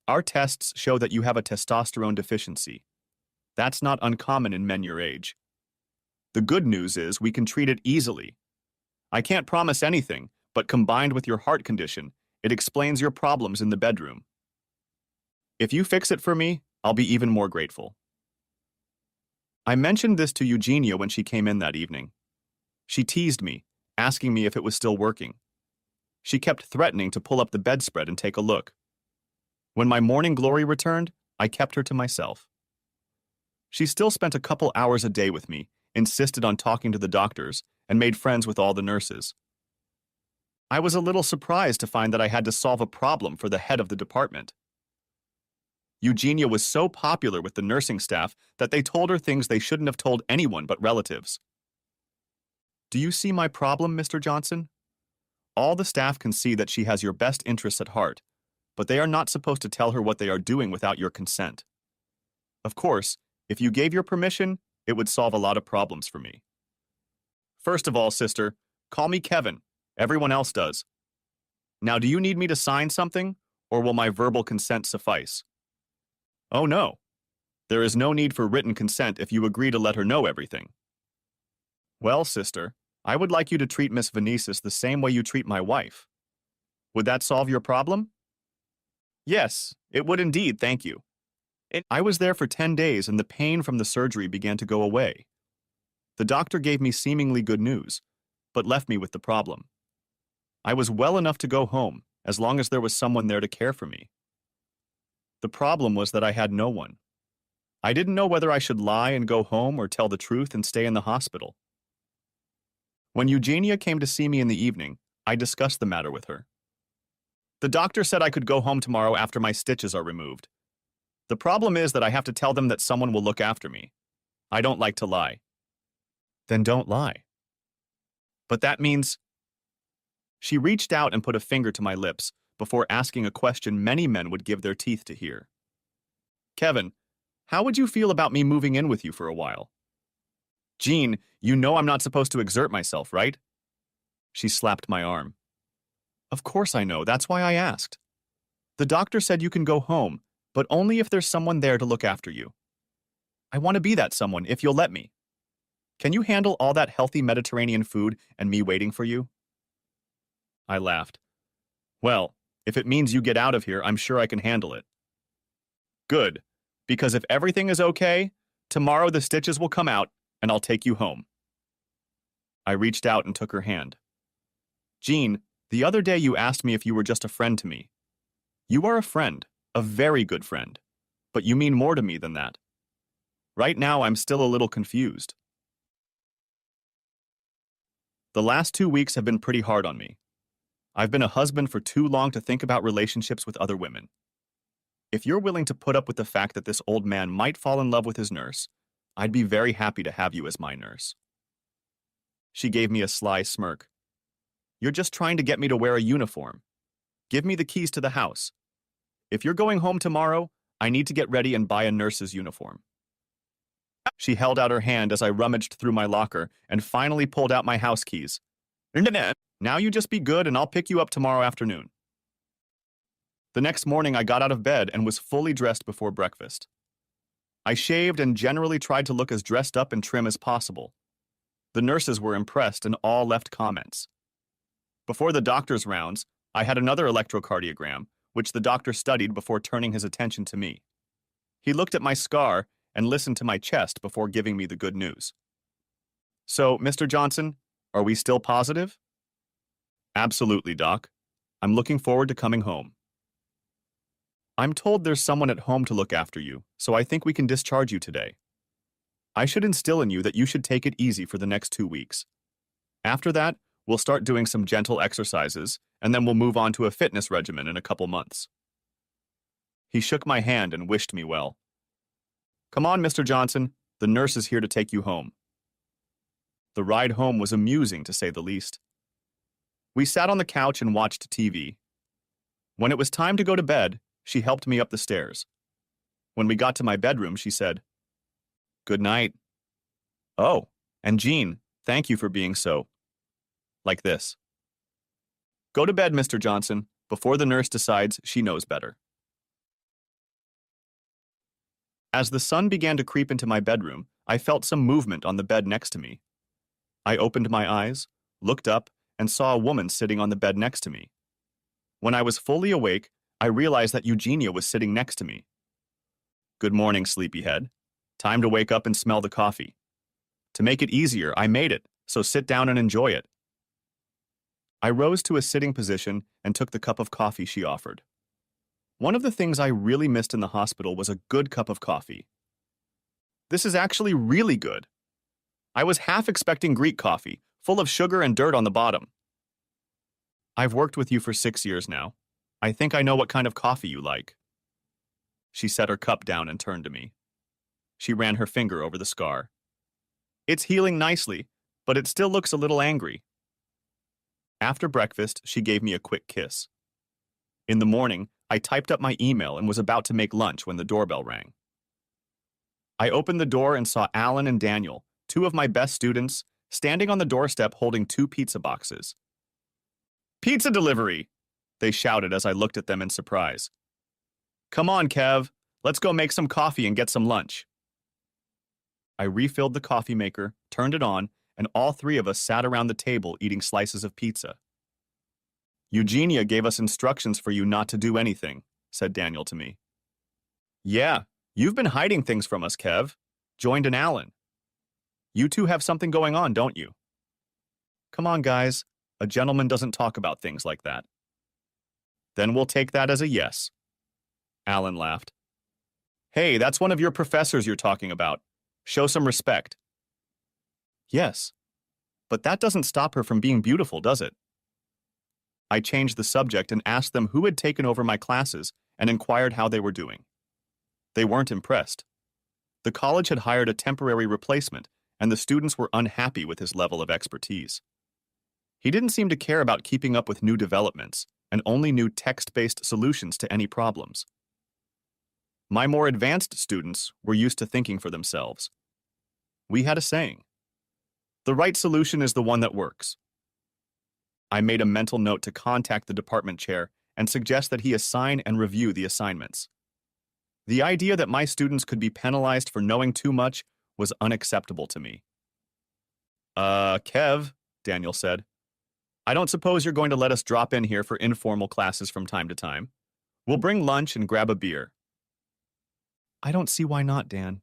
Our tests show that you have a testosterone deficiency. That's not uncommon in men your age. The good news is we can treat it easily. I can't promise anything, but combined with your heart condition, it explains your problems in the bedroom. If you fix it for me, I'll be even more grateful. I mentioned this to Eugenia when she came in that evening. She teased me, asking me if it was still working. She kept threatening to pull up the bedspread and take a look. When my morning glory returned, I kept her to myself. She still spent a couple hours a day with me, insisted on talking to the doctors, and made friends with all the nurses. I was a little surprised to find that I had to solve a problem for the head of the department. Eugenia was so popular with the nursing staff that they told her things they shouldn't have told anyone but relatives. Do you see my problem, Mr. Johnson? All the staff can see that she has your best interests at heart, but they are not supposed to tell her what they are doing without your consent. Of course, if you gave your permission, it would solve a lot of problems for me. First of all, sister, call me Kevin. Everyone else does. Now, do you need me to sign something, or will my verbal consent suffice? Oh no. There is no need for written consent if you agree to let her know everything. Well, sister, I would like you to treat Miss Venices the same way you treat my wife. Would that solve your problem? Yes, it would indeed, thank you. I was there for 10 days and the pain from the surgery began to go away. The doctor gave me seemingly good news, but left me with the problem. I was well enough to go home, as long as there was someone there to care for me. The problem was that I had no one. I didn't know whether I should lie and go home or tell the truth and stay in the hospital. When Eugenia came to see me in the evening, I discussed the matter with her. The doctor said I could go home tomorrow after my stitches are removed. The problem is that I have to tell them that someone will look after me. I don't like to lie. Then don't lie. But that means... She reached out and put a finger to my lips before asking a question many men would give their teeth to hear. Kevin, how would you feel about me moving in with you for a while? Jean, you know I'm not supposed to exert myself, right? She slapped my arm. Of course I know, that's why I asked. The doctor said you can go home, but only if there's someone there to look after you. I want to be that someone if you'll let me. Can you handle all that healthy Mediterranean food and me waiting for you? I laughed. Well, if it means you get out of here, I'm sure I can handle it. Good, because if everything is okay, tomorrow the stitches will come out and I'll take you home. I reached out and took her hand. Jean, the other day you asked me if you were just a friend to me. You are a friend, a very good friend, but you mean more to me than that. Right now, I'm still a little confused. The last 2 weeks have been pretty hard on me. I've been a husband for too long to think about relationships with other women. If you're willing to put up with the fact that this old man might fall in love with his nurse, I'd be very happy to have you as my nurse. She gave me a sly smirk. You're just trying to get me to wear a uniform. Give me the keys to the house. If you're going home tomorrow, I need to get ready and buy a nurse's uniform. She held out her hand as I rummaged through my locker and finally pulled out my house keys. Now you just be good and I'll pick you up tomorrow afternoon. The next morning, I got out of bed and was fully dressed before breakfast. I shaved and generally tried to look as dressed up and trim as possible. The nurses were impressed and all left comments. Before the doctor's rounds, I had another electrocardiogram, which the doctor studied before turning his attention to me. He looked at my scar and listened to my chest before giving me the good news. So, Mr. Johnson, are we still positive? Absolutely, Doc. I'm looking forward to coming home. I'm told there's someone at home to look after you, so I think we can discharge you today. I should instill in you that you should take it easy for the next 2 weeks. After that, we'll start doing some gentle exercises, and then we'll move on to a fitness regimen in a couple months. He shook my hand and wished me well. Come on, Mr. Johnson, the nurse is here to take you home. The ride home was amusing, to say the least. We sat on the couch and watched TV. When it was time to go to bed, she helped me up the stairs. When we got to my bedroom, she said, "Good night." Oh, and Jean, thank you for being so. Like this. Go to bed, Mr. Johnson, before the nurse decides she knows better. As the sun began to creep into my bedroom, I felt some movement on the bed next to me. I opened my eyes, looked up, and saw a woman sitting on the bed next to me. When I was fully awake, I realized that Eugenia was sitting next to me. Good morning, sleepyhead. Time to wake up and smell the coffee. To make it easier, I made it, so sit down and enjoy it. I rose to a sitting position and took the cup of coffee she offered. One of the things I really missed in the hospital was a good cup of coffee. This is actually really good. I was half expecting Greek coffee, full of sugar and dirt on the bottom. I've worked with you for 6 years now. I think I know what kind of coffee you like. She set her cup down and turned to me. She ran her finger over the scar. It's healing nicely, but it still looks a little angry. After breakfast, she gave me a quick kiss. In the morning, I typed up my email and was about to make lunch when the doorbell rang. I opened the door and saw Alan and Daniel, 2 of my best students, standing on the doorstep holding 2 pizza boxes. "Pizza delivery!" they shouted as I looked at them in surprise. "Come on, Kev, let's go make some coffee and get some lunch." I refilled the coffee maker, turned it on, and all 3 of us sat around the table eating slices of pizza. "Eugenia gave us instructions for you not to do anything," said Daniel to me. "Yeah, you've been hiding things from us, Kev," joined in Alan. "You 2 have something going on, don't you?" "Come on, guys. A gentleman doesn't talk about things like that." "Then we'll take that as a yes." Alan laughed. "Hey, that's one of your professors you're talking about. Show some respect." "Yes, but that doesn't stop her from being beautiful, does it?" I changed the subject and asked them who had taken over my classes and inquired how they were doing. They weren't impressed. The college had hired a temporary replacement, and the students were unhappy with his level of expertise. He didn't seem to care about keeping up with new developments and only knew text-based solutions to any problems. My more advanced students were used to thinking for themselves. We had a saying, "The right solution is the one that works." I made a mental note to contact the department chair and suggest that he assign and review the assignments. The idea that my students could be penalized for knowing too much was unacceptable to me. Kev," Daniel said, "I don't suppose you're going to let us drop in here for informal classes from time to time. We'll bring lunch and grab a beer." "I don't see why not, Dan.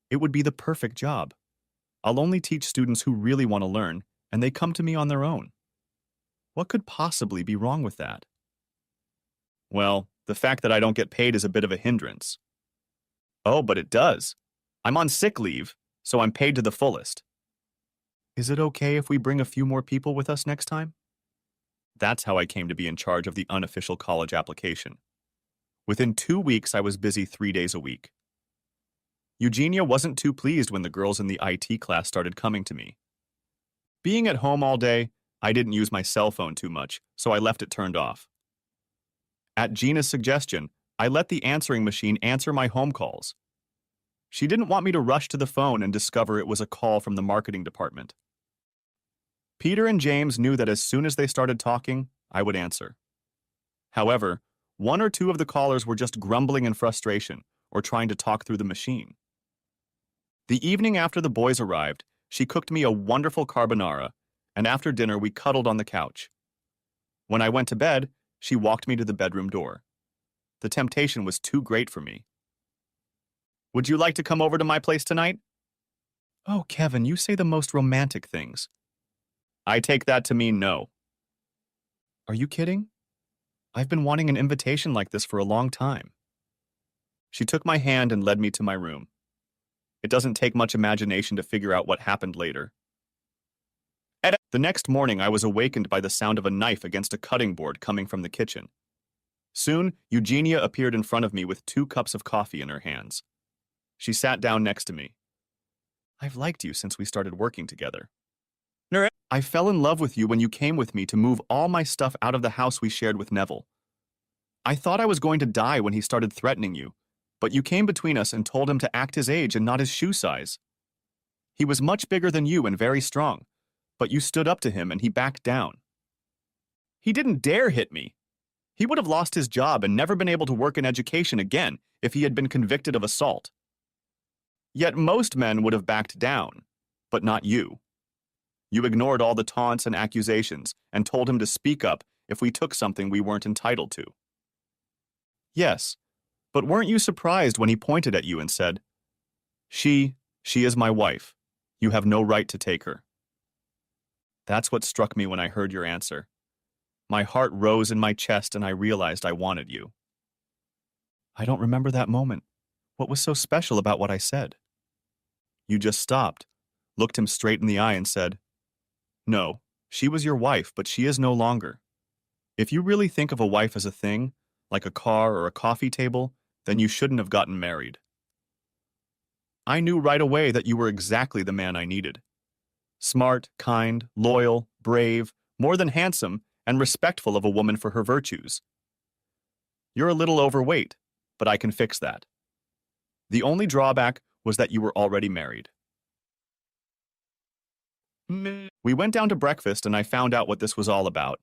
It would be the perfect job. I'll only teach students who really want to learn, and they come to me on their own. What could possibly be wrong with that?" "Well, the fact that I don't get paid is a bit of a hindrance." "Oh, but it does. I'm on sick leave, so I'm paid to the fullest." "Is it okay if we bring a few more people with us next time?" That's how I came to be in charge of the unofficial college application. Within 2 weeks, I was busy 3 days a week. Eugenia wasn't too pleased when the girls in the IT class started coming to me. Being at home all day, I didn't use my cell phone too much, so I left it turned off. At Gina's suggestion, I let the answering machine answer my home calls. She didn't want me to rush to the phone and discover it was a call from the marketing department. Peter and James knew that as soon as they started talking, I would answer. However, one or two of the callers were just grumbling in frustration or trying to talk through the machine. The evening after the boys arrived, she cooked me a wonderful carbonara, and after dinner we cuddled on the couch. When I went to bed, she walked me to the bedroom door. The temptation was too great for me. Would you like to come over to my place tonight? Oh, Kevin, you say the most romantic things. I take that to mean no. Are you kidding? I've been wanting an invitation like this for a long time. She took my hand and led me to my room. It doesn't take much imagination to figure out what happened later. The next morning, I was awakened by the sound of a knife against a cutting board coming from the kitchen. Soon, Eugenia appeared in front of me with 2 cups of coffee in her hands. She sat down next to me. I've liked you since we started working together. I fell in love with you when you came with me to move all my stuff out of the house we shared with Neville. I thought I was going to die when he started threatening you, but you came between us and told him to act his age and not his shoe size. He was much bigger than you and very strong, but you stood up to him and he backed down. He didn't dare hit me. He would have lost his job and never been able to work in education again if he had been convicted of assault. Yet most men would have backed down, but not you. You ignored all the taunts and accusations and told him to speak up if we took something we weren't entitled to. Yes, but weren't you surprised when he pointed at you and said, She is my wife. You have no right to take her." That's what struck me when I heard your answer. My heart rose in my chest and I realized I wanted you. I don't remember that moment. What was so special about what I said? You just stopped, looked him straight in the eye and said, "No, she was your wife, but she is no longer. If you really think of a wife as a thing, like a car or a coffee table, then you shouldn't have gotten married." I knew right away that you were exactly the man I needed. Smart, kind, loyal, brave, more than handsome, and respectful of a woman for her virtues. You're a little overweight, but I can fix that. The only drawback was that you were already married. We went down to breakfast and I found out what this was all about.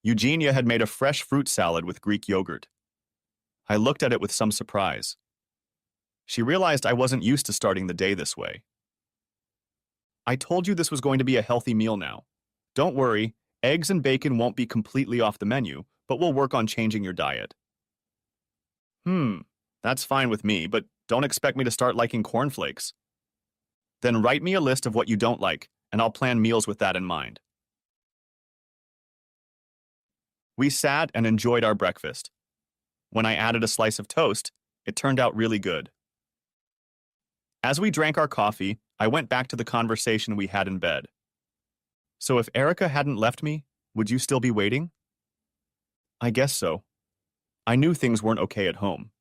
Eugenia had made a fresh fruit salad with Greek yogurt. I looked at it with some surprise. She realized I wasn't used to starting the day this way. "I told you this was going to be a healthy meal now. Don't worry, eggs and bacon won't be completely off the menu, but we'll work on changing your diet." That's fine with me, but don't expect me to start liking cornflakes. Then write me a list of what you don't like, and I'll plan meals with that in mind. We sat and enjoyed our breakfast. When I added a slice of toast, it turned out really good. As we drank our coffee, I went back to the conversation we had in bed. "So if Erica hadn't left me, would you still be waiting?" "I guess so. I knew things weren't okay at home.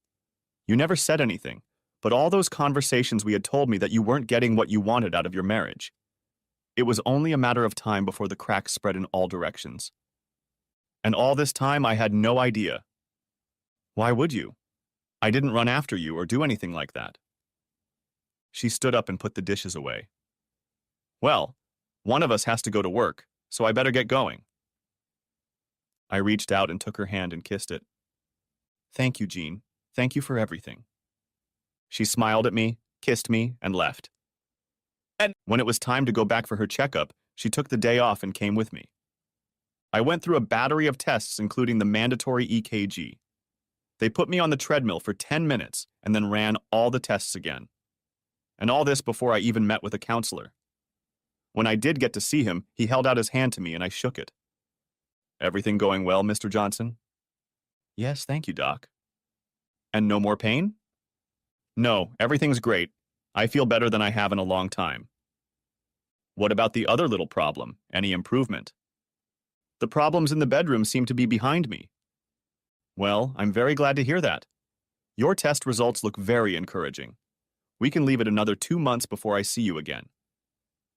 You never said anything, but all those conversations we had told me that you weren't getting what you wanted out of your marriage. It was only a matter of time before the cracks spread in all directions. And all this time I had no idea. Why would you? I didn't run after you or do anything like that." She stood up and put the dishes away. "Well, one of us has to go to work, so I better get going." I reached out and took her hand and kissed it. "Thank you, Jean. Thank you for everything." She smiled at me, kissed me, and left. And when it was time to go back for her checkup, she took the day off and came with me. I went through a battery of tests, including the mandatory EKG. They put me on the treadmill for 10 minutes and then ran all the tests again. And all this before I even met with a counselor. When I did get to see him, he held out his hand to me and I shook it. "Everything going well, Mr. Johnson?" "Yes, thank you, Doc." "And no more pain?" "No, everything's great. I feel better than I have in a long time." "What about the other little problem? Any improvement?" "The problems in the bedroom seem to be behind me." "Well, I'm very glad to hear that. Your test results look very encouraging. We can leave it another 2 months before I see you again.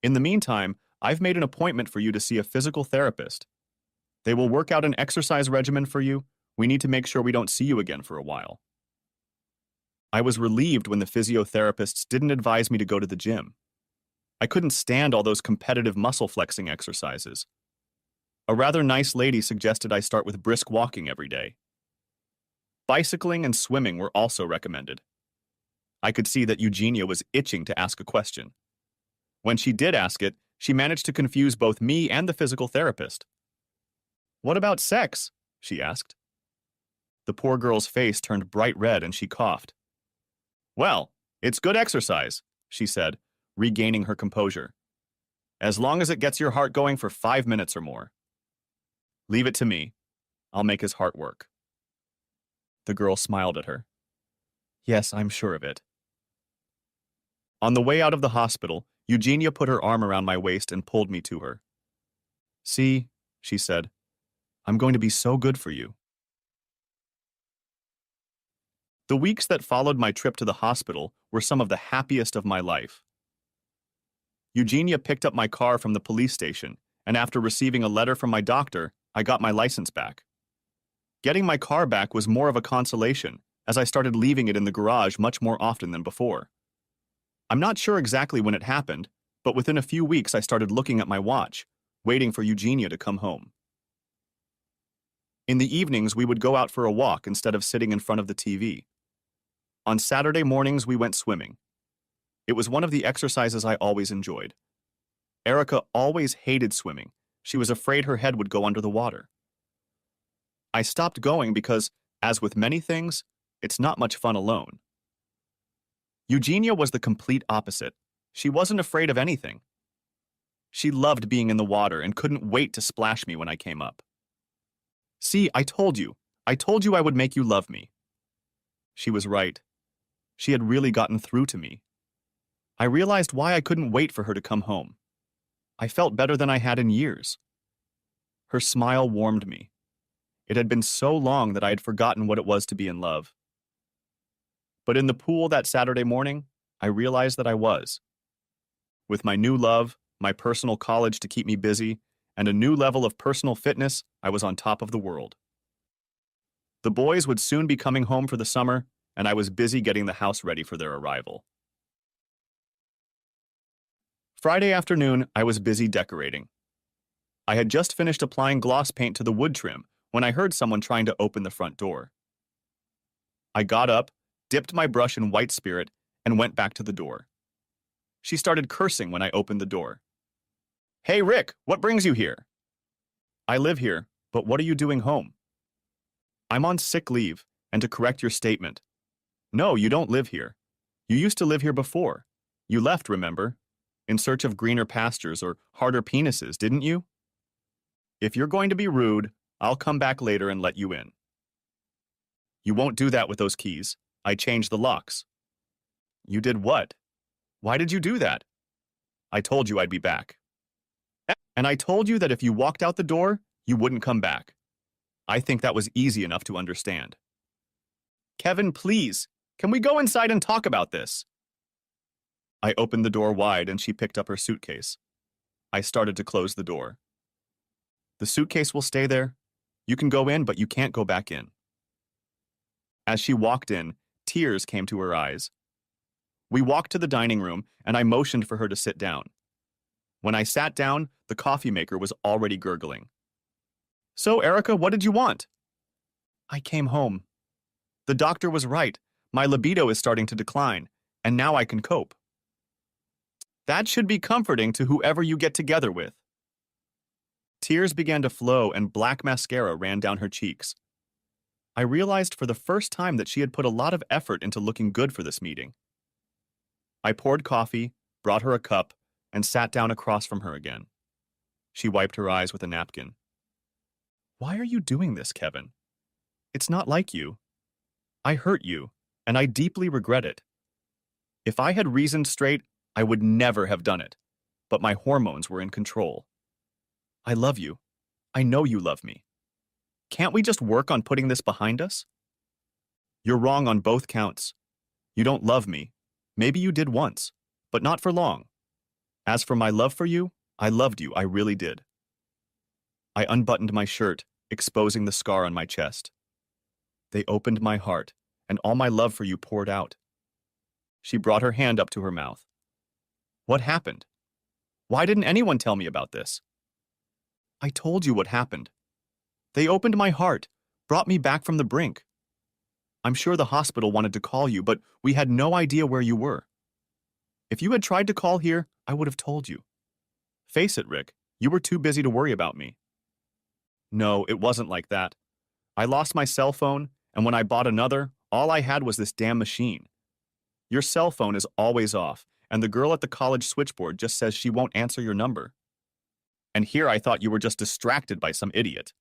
In the meantime, I've made an appointment for you to see a physical therapist. They will work out an exercise regimen for you. We need to make sure we don't see you again for a while." I was relieved when the physiotherapists didn't advise me to go to the gym. I couldn't stand all those competitive muscle flexing exercises. A rather nice lady suggested I start with brisk walking every day. Bicycling and swimming were also recommended. I could see that Eugenia was itching to ask a question. When she did ask it, she managed to confuse both me and the physical therapist. "What about sex?" she asked. The poor girl's face turned bright red and she coughed. "Well, it's good exercise," she said, regaining her composure. "As long as it gets your heart going for 5 minutes or more. Leave it to me. I'll make his heart work." The girl smiled at her. "Yes, I'm sure of it." On the way out of the hospital, Eugenia put her arm around my waist and pulled me to her. "See," she said, "I'm going to be so good for you." The weeks that followed my trip to the hospital were some of the happiest of my life. Eugenia picked up my car from the police station, and after receiving a letter from my doctor, I got my license back. Getting my car back was more of a consolation, as I started leaving it in the garage much more often than before. I'm not sure exactly when it happened, but within a few weeks I started looking at my watch, waiting for Eugenia to come home. In the evenings, we would go out for a walk instead of sitting in front of the TV. On Saturday mornings, we went swimming. It was one of the exercises I always enjoyed. Erica always hated swimming. She was afraid her head would go under the water. I stopped going because, as with many things, it's not much fun alone. Eugenia was the complete opposite. She wasn't afraid of anything. She loved being in the water and couldn't wait to splash me when I came up. "See, I told you. I told you I would make you love me." She was right. She had really gotten through to me. I realized why I couldn't wait for her to come home. I felt better than I had in years. Her smile warmed me. It had been so long that I had forgotten what it was to be in love. But in the pool that Saturday morning, I realized that I was. With my new love, my personal college to keep me busy, and a new level of personal fitness, I was on top of the world. The boys would soon be coming home for the summer, and I was busy getting the house ready for their arrival. Friday afternoon, I was busy decorating. I had just finished applying gloss paint to the wood trim when I heard someone trying to open the front door. I got up, dipped my brush in white spirit, and went back to the door. She started cursing when I opened the door. "Hey, Rick, what brings you here?" "I live here, but what are you doing home?" "I'm on sick leave, and to correct your statement. No, you don't live here. You used to live here before. You left, remember? In search of greener pastures or harder penises, didn't you?" "If you're going to be rude, I'll come back later and let you in." "You won't do that with those keys. I changed the locks." "You did what? Why did you do that?" "I told you I'd be back." "And I told you that if you walked out the door, you wouldn't come back. I think that was easy enough to understand." "Kevin, please, can we go inside and talk about this?" I opened the door wide and she picked up her suitcase. I started to close the door. "The suitcase will stay there. You can go in, but you can't go back in." As she walked in, tears came to her eyes. We walked to the dining room, and I motioned for her to sit down. When I sat down, the coffee maker was already gurgling. "So, Erica, what did you want?" "I came home. The doctor was right. My libido is starting to decline, and now I can cope." "That should be comforting to whoever you get together with." Tears began to flow and black mascara ran down her cheeks. I realized for the first time that she had put a lot of effort into looking good for this meeting. I poured coffee, brought her a cup, and sat down across from her again. She wiped her eyes with a napkin. "Why are you doing this, Kevin? It's not like you. I hurt you, and I deeply regret it. If I had reasoned straight, I would never have done it, but my hormones were in control. I love you. I know you love me. Can't we just work on putting this behind us?" "You're wrong on both counts. You don't love me. Maybe you did once, but not for long. As for my love for you, I loved you, I really did." I unbuttoned my shirt, exposing the scar on my chest. They opened my heart, and all my love for you poured out. She brought her hand up to her mouth. What happened? Why didn't anyone tell me about this? I told you what happened. They opened my heart, brought me back from the brink. I'm sure the hospital wanted to call you, but we had no idea where you were. If you had tried to call here, I would have told you. Face it, Rick, you were too busy to worry about me. No, it wasn't like that. I lost my cell phone, and when I bought another, all I had was this damn machine. Your cell phone is always off, and the girl at the college switchboard just says she won't answer your number. And here I thought you were just distracted by some idiot.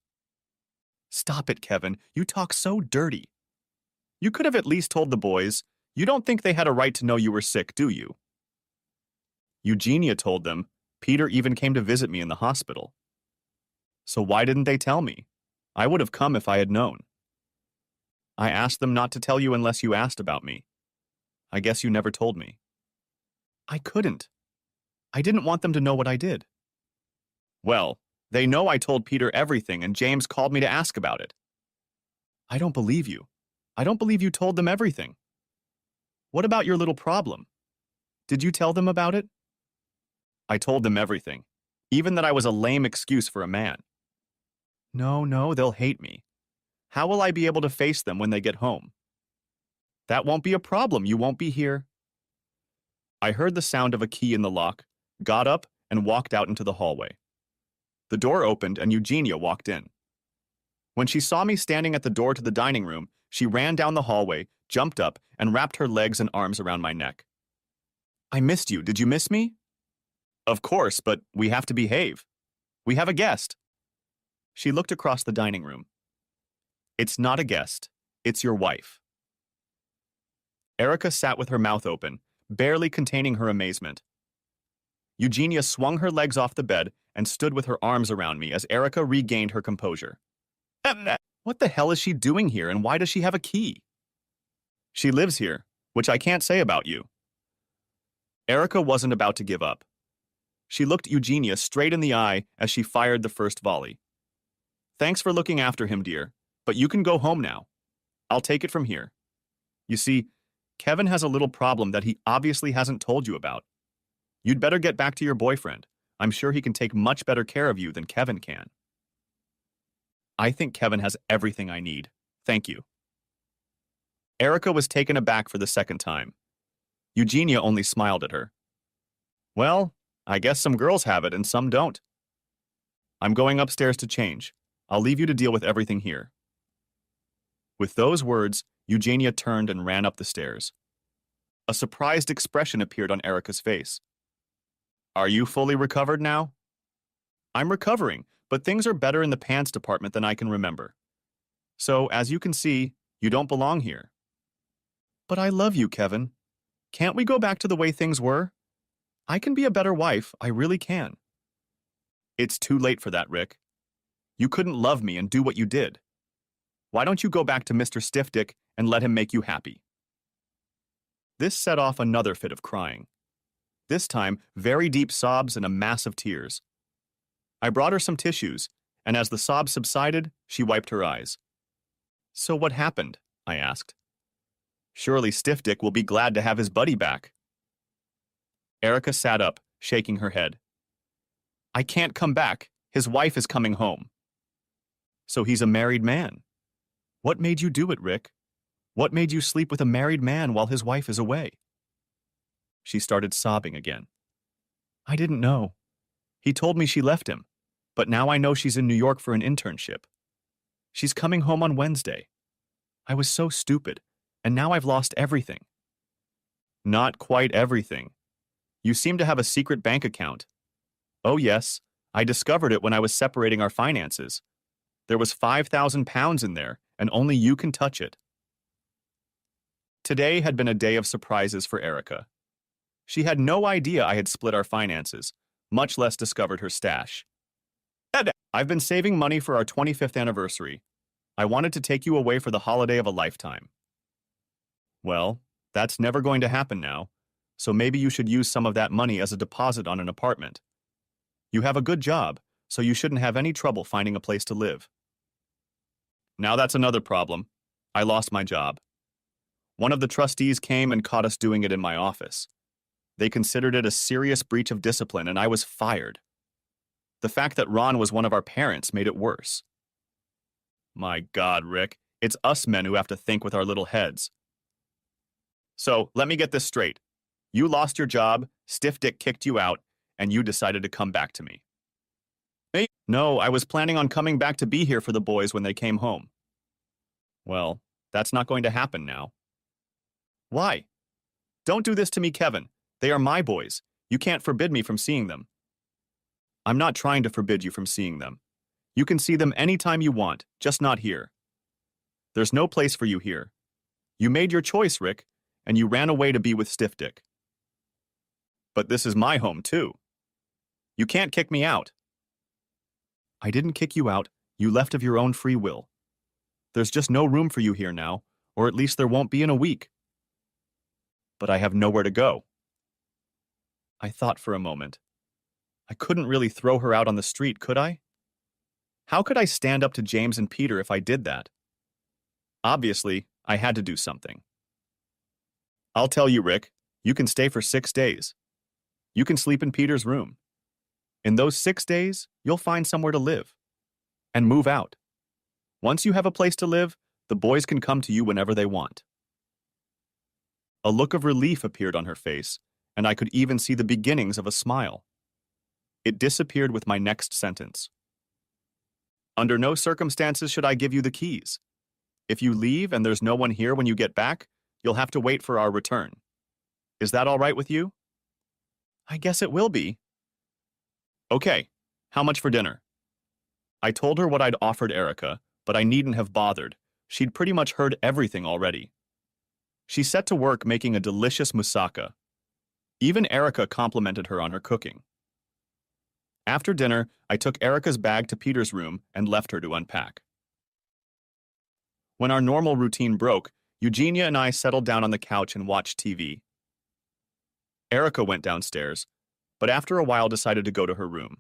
Stop it, Kevin. You talk so dirty. You could have at least told the boys. You don't think they had a right to know you were sick, do you? Eugenia told them. Peter even came to visit me in the hospital. So why didn't they tell me? I would have come if I had known. I asked them not to tell you unless you asked about me. I guess you never told me. I couldn't. I didn't want them to know what I did. Well, they know I told Peter everything and James called me to ask about it. I don't believe you. I don't believe you told them everything. What about your little problem? Did you tell them about it? I told them everything, even that I was a lame excuse for a man. No, they'll hate me. How will I be able to face them when they get home? That won't be a problem. You won't be here. I heard the sound of a key in the lock, got up, and walked out into the hallway. The door opened and Eugenia walked in. When she saw me standing at the door to the dining room, she ran down the hallway, jumped up, and wrapped her legs and arms around my neck. I missed you. Did you miss me? Of course, but we have to behave. We have a guest. She looked across the dining room. It's not a guest. It's your wife. Erica sat with her mouth open, barely containing her amazement. Eugenia swung her legs off the bed and stood with her arms around me as Erica regained her composure. What the hell is she doing here and why does she have a key? She lives here, which I can't say about you. Erica wasn't about to give up. She looked Eugenia straight in the eye as she fired the first volley. Thanks for looking after him, dear, but you can go home now. I'll take it from here. You see, Kevin has a little problem that he obviously hasn't told you about. You'd better get back to your boyfriend. I'm sure he can take much better care of you than Kevin can. I think Kevin has everything I need. Thank you. Erica was taken aback for the second time. Eugenia only smiled at her. Well, I guess some girls have it and some don't. I'm going upstairs to change. I'll leave you to deal with everything here. With those words, Eugenia turned and ran up the stairs. A surprised expression appeared on Erica's face. Are you fully recovered now? I'm recovering, but things are better in the pants department than I can remember. So, as you can see, you don't belong here. But I love you, Kevin. Can't we go back to the way things were? I can be a better wife, I really can. It's too late for that, Rick. You couldn't love me and do what you did. Why don't you go back to Mr. Stiffdick and let him make you happy? This set off another fit of crying. This time, very deep sobs and a mass of tears. I brought her some tissues, and as the sobs subsided, she wiped her eyes. So what happened? I asked. Surely Stiffdick will be glad to have his buddy back. Erica sat up, shaking her head. I can't come back. His wife is coming home. So he's a married man. What made you do it, Rick? What made you sleep with a married man while his wife is away? She started sobbing again. I didn't know. He told me she left him, but now I know she's in New York for an internship. She's coming home on Wednesday. I was so stupid, and now I've lost everything. Not quite everything. You seem to have a secret bank account. Oh yes, I discovered it when I was separating our finances. There was £5,000 in there, and only you can touch it. Today had been a day of surprises for Erica. She had no idea I had split our finances, much less discovered her stash. I've been saving money for our 25th anniversary. I wanted to take you away for the holiday of a lifetime. Well, that's never going to happen now, so maybe you should use some of that money as a deposit on an apartment. You have a good job, so you shouldn't have any trouble finding a place to live. Now that's another problem. I lost my job. One of the trustees came and caught us doing it in my office. They considered it a serious breach of discipline, and I was fired. The fact that Ron was one of our parents made it worse. My God, Rick, it's us men who have to think with our little heads. So, let me get this straight. You lost your job, Stiff Dick kicked you out, and you decided to come back to me. Hey, no, I was planning on coming back to be here for the boys when they came home. Well, that's not going to happen now. Why? Don't do this to me, Kevin. They are my boys. You can't forbid me from seeing them. I'm not trying to forbid you from seeing them. You can see them anytime you want, just not here. There's no place for you here. You made your choice, Rick, and you ran away to be with Stiff Dick. But this is my home, too. You can't kick me out. I didn't kick you out. You left of your own free will. There's just no room for you here now, or at least there won't be in a week. But I have nowhere to go. I thought for a moment. I couldn't really throw her out on the street, could I? How could I stand up to James and Peter if I did that? Obviously, I had to do something. I'll tell you, Rick, you can stay for 6 days. You can sleep in Peter's room. In those 6 days, you'll find somewhere to live. And move out. Once you have a place to live, the boys can come to you whenever they want. A look of relief appeared on her face, and I could even see the beginnings of a smile. It disappeared with my next sentence. Under no circumstances should I give you the keys. If you leave and there's no one here when you get back, you'll have to wait for our return. Is that all right with you? I guess it will be. Okay, how much for dinner? I told her what I'd offered Erica, but I needn't have bothered. She'd pretty much heard everything already. She set to work making a delicious moussaka. Even Erica complimented her on her cooking. After dinner, I took Erica's bag to Peter's room and left her to unpack. When our normal routine broke, Eugenia and I settled down on the couch and watched TV. Erica went downstairs, but after a while decided to go to her room.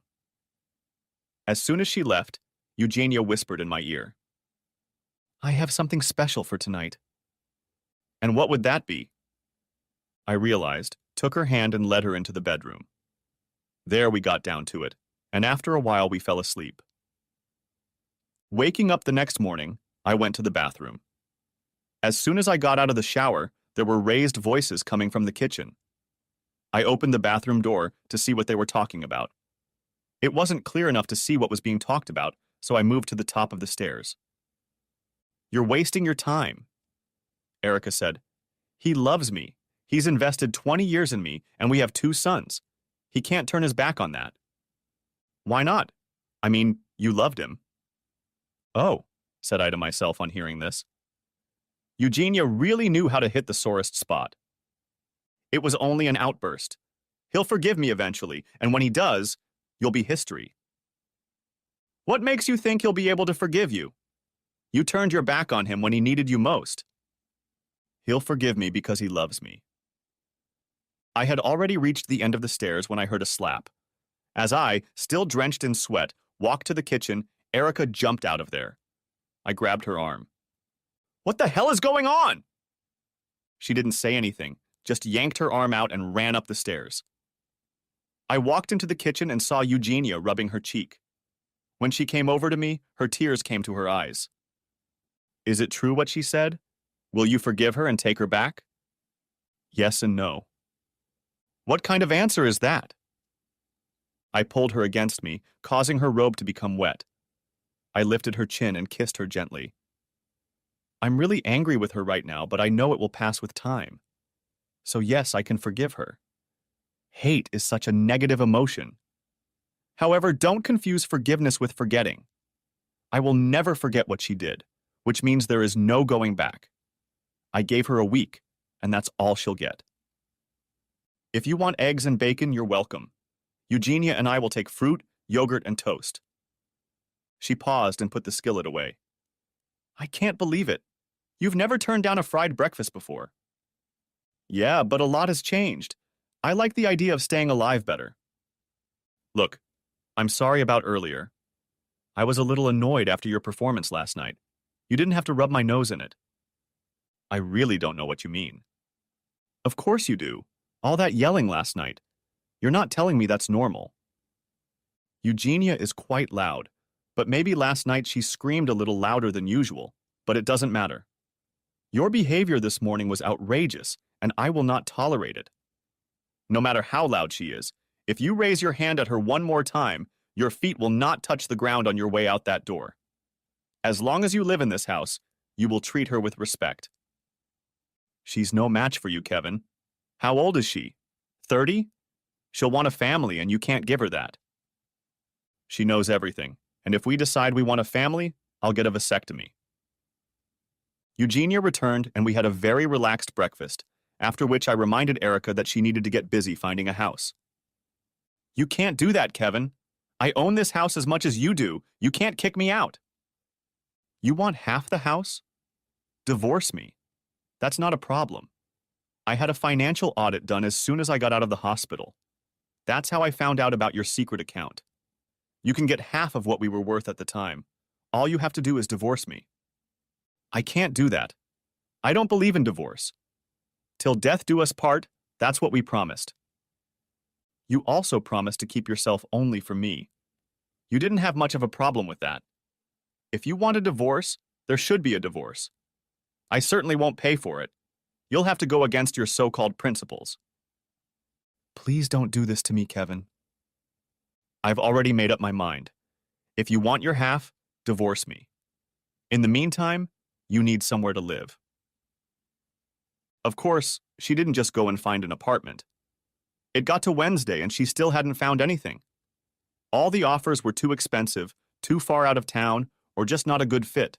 As soon as she left, Eugenia whispered in my ear, "I have something special for tonight." And what would that be? I realized, took her hand and led her into the bedroom. There we got down to it, and after a while we fell asleep. Waking up the next morning, I went to the bathroom. As soon as I got out of the shower, there were raised voices coming from the kitchen. I opened the bathroom door to see what they were talking about. It wasn't clear enough to see what was being talked about, so I moved to the top of the stairs. "You're wasting your time," Erica said. "He loves me. He's invested 20 years in me, and we have 2 sons. He can't turn his back on that." "Why not? I mean, you loved him." "Oh," said I to myself on hearing this. Eugenia really knew how to hit the sorest spot. It was only an outburst. He'll forgive me eventually, and when he does, you'll be history. What makes you think he'll be able to forgive you? You turned your back on him when he needed you most. He'll forgive me because he loves me. I had already reached the end of the stairs when I heard a slap. As I, still drenched in sweat, walked to the kitchen, Erica jumped out of there. I grabbed her arm. "What the hell is going on?" She didn't say anything, just yanked her arm out and ran up the stairs. I walked into the kitchen and saw Eugenia rubbing her cheek. When she came over to me, her tears came to her eyes. "Is it true what she said? Will you forgive her and take her back?" Yes and no. What kind of answer is that? I pulled her against me, causing her robe to become wet. I lifted her chin and kissed her gently. I'm really angry with her right now, but I know it will pass with time. So yes, I can forgive her. Hate is such a negative emotion. However, don't confuse forgiveness with forgetting. I will never forget what she did, which means there is no going back. I gave her a week, and that's all she'll get. If you want eggs and bacon, you're welcome. Eugenia and I will take fruit, yogurt, and toast. She paused and put the skillet away. I can't believe it. You've never turned down a fried breakfast before. Yeah, but a lot has changed. I like the idea of staying alive better. Look, I'm sorry about earlier. I was a little annoyed after your performance last night. You didn't have to rub my nose in it. I really don't know what you mean. Of course you do. All that yelling last night. You're not telling me that's normal. Eugenia is quite loud, but maybe last night she screamed a little louder than usual, but it doesn't matter. Your behavior this morning was outrageous, and I will not tolerate it. No matter how loud she is, if you raise your hand at her one more time, your feet will not touch the ground on your way out that door. As long as you live in this house, you will treat her with respect. She's no match for you, Kevin. How old is she? 30? She'll want a family, and you can't give her that. She knows everything, and if we decide we want a family, I'll get a vasectomy. Eugenia returned, and we had a very relaxed breakfast, after which I reminded Erica that she needed to get busy finding a house. You can't do that, Kevin. I own this house as much as you do. You can't kick me out. You want half the house? Divorce me. That's not a problem. I had a financial audit done as soon as I got out of the hospital. That's how I found out about your secret account. You can get half of what we were worth at the time. All you have to do is divorce me. I can't do that. I don't believe in divorce. Till death do us part, that's what we promised. You also promised to keep yourself only for me. You didn't have much of a problem with that. If you want a divorce, there should be a divorce. I certainly won't pay for it. You'll have to go against your so-called principles. Please don't do this to me, Kevin. I've already made up my mind. If you want your half, divorce me. In the meantime, you need somewhere to live. Of course, she didn't just go and find an apartment. It got to Wednesday and she still hadn't found anything. All the offers were too expensive, too far out of town, or just not a good fit.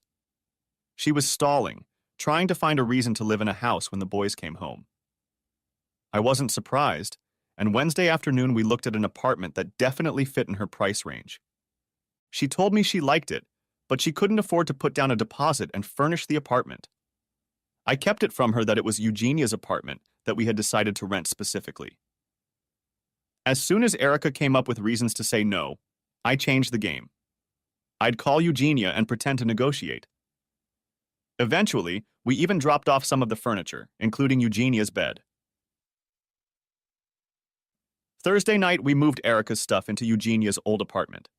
She was stalling, trying to find a reason to live in a house when the boys came home. I wasn't surprised, and Wednesday afternoon we looked at an apartment that definitely fit in her price range. She told me she liked it, but she couldn't afford to put down a deposit and furnish the apartment. I kept it from her that it was Eugenia's apartment that we had decided to rent specifically. As soon as Erica came up with reasons to say no, I changed the game. I'd call Eugenia and pretend to negotiate. Eventually, we even dropped off some of the furniture, including Eugenia's bed. Thursday night, we moved Erica's stuff into Eugenia's old apartment.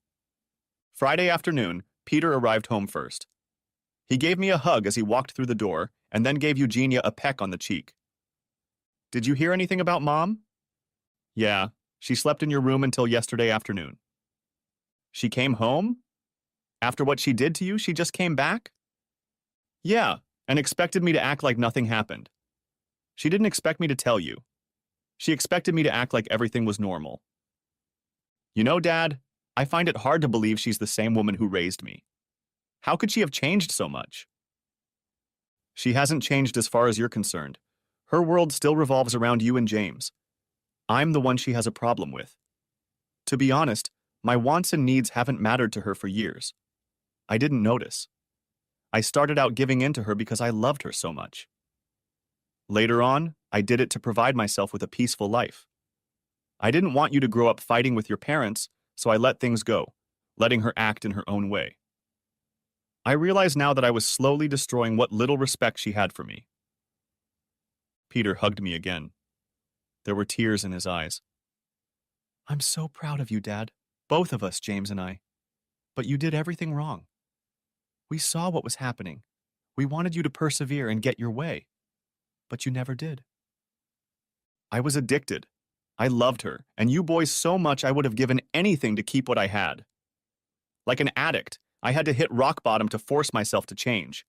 Friday afternoon, Peter arrived home first. He gave me a hug as he walked through the door and then gave Eugenia a peck on the cheek. Did you hear anything about Mom? Yeah, she slept in your room until yesterday afternoon. She came home? After what she did to you, she just came back? Yeah, and expected me to act like nothing happened. She didn't expect me to tell you. She expected me to act like everything was normal. You know, Dad, I find it hard to believe she's the same woman who raised me. How could she have changed so much? She hasn't changed as far as you're concerned. Her world still revolves around you and James. I'm the one she has a problem with. To be honest, my wants and needs haven't mattered to her for years. I didn't notice. I started out giving in to her because I loved her so much. Later on, I did it to provide myself with a peaceful life. I didn't want you to grow up fighting with your parents, so I let things go, letting her act in her own way. I realize now that I was slowly destroying what little respect she had for me. Peter hugged me again. There were tears in his eyes. I'm so proud of you, Dad. Both of us, James and I. But you did everything wrong. We saw what was happening. We wanted you to persevere and get your way. But you never did. I was addicted. I loved her, and you boys so much I would have given anything to keep what I had. Like an addict, I had to hit rock bottom to force myself to change.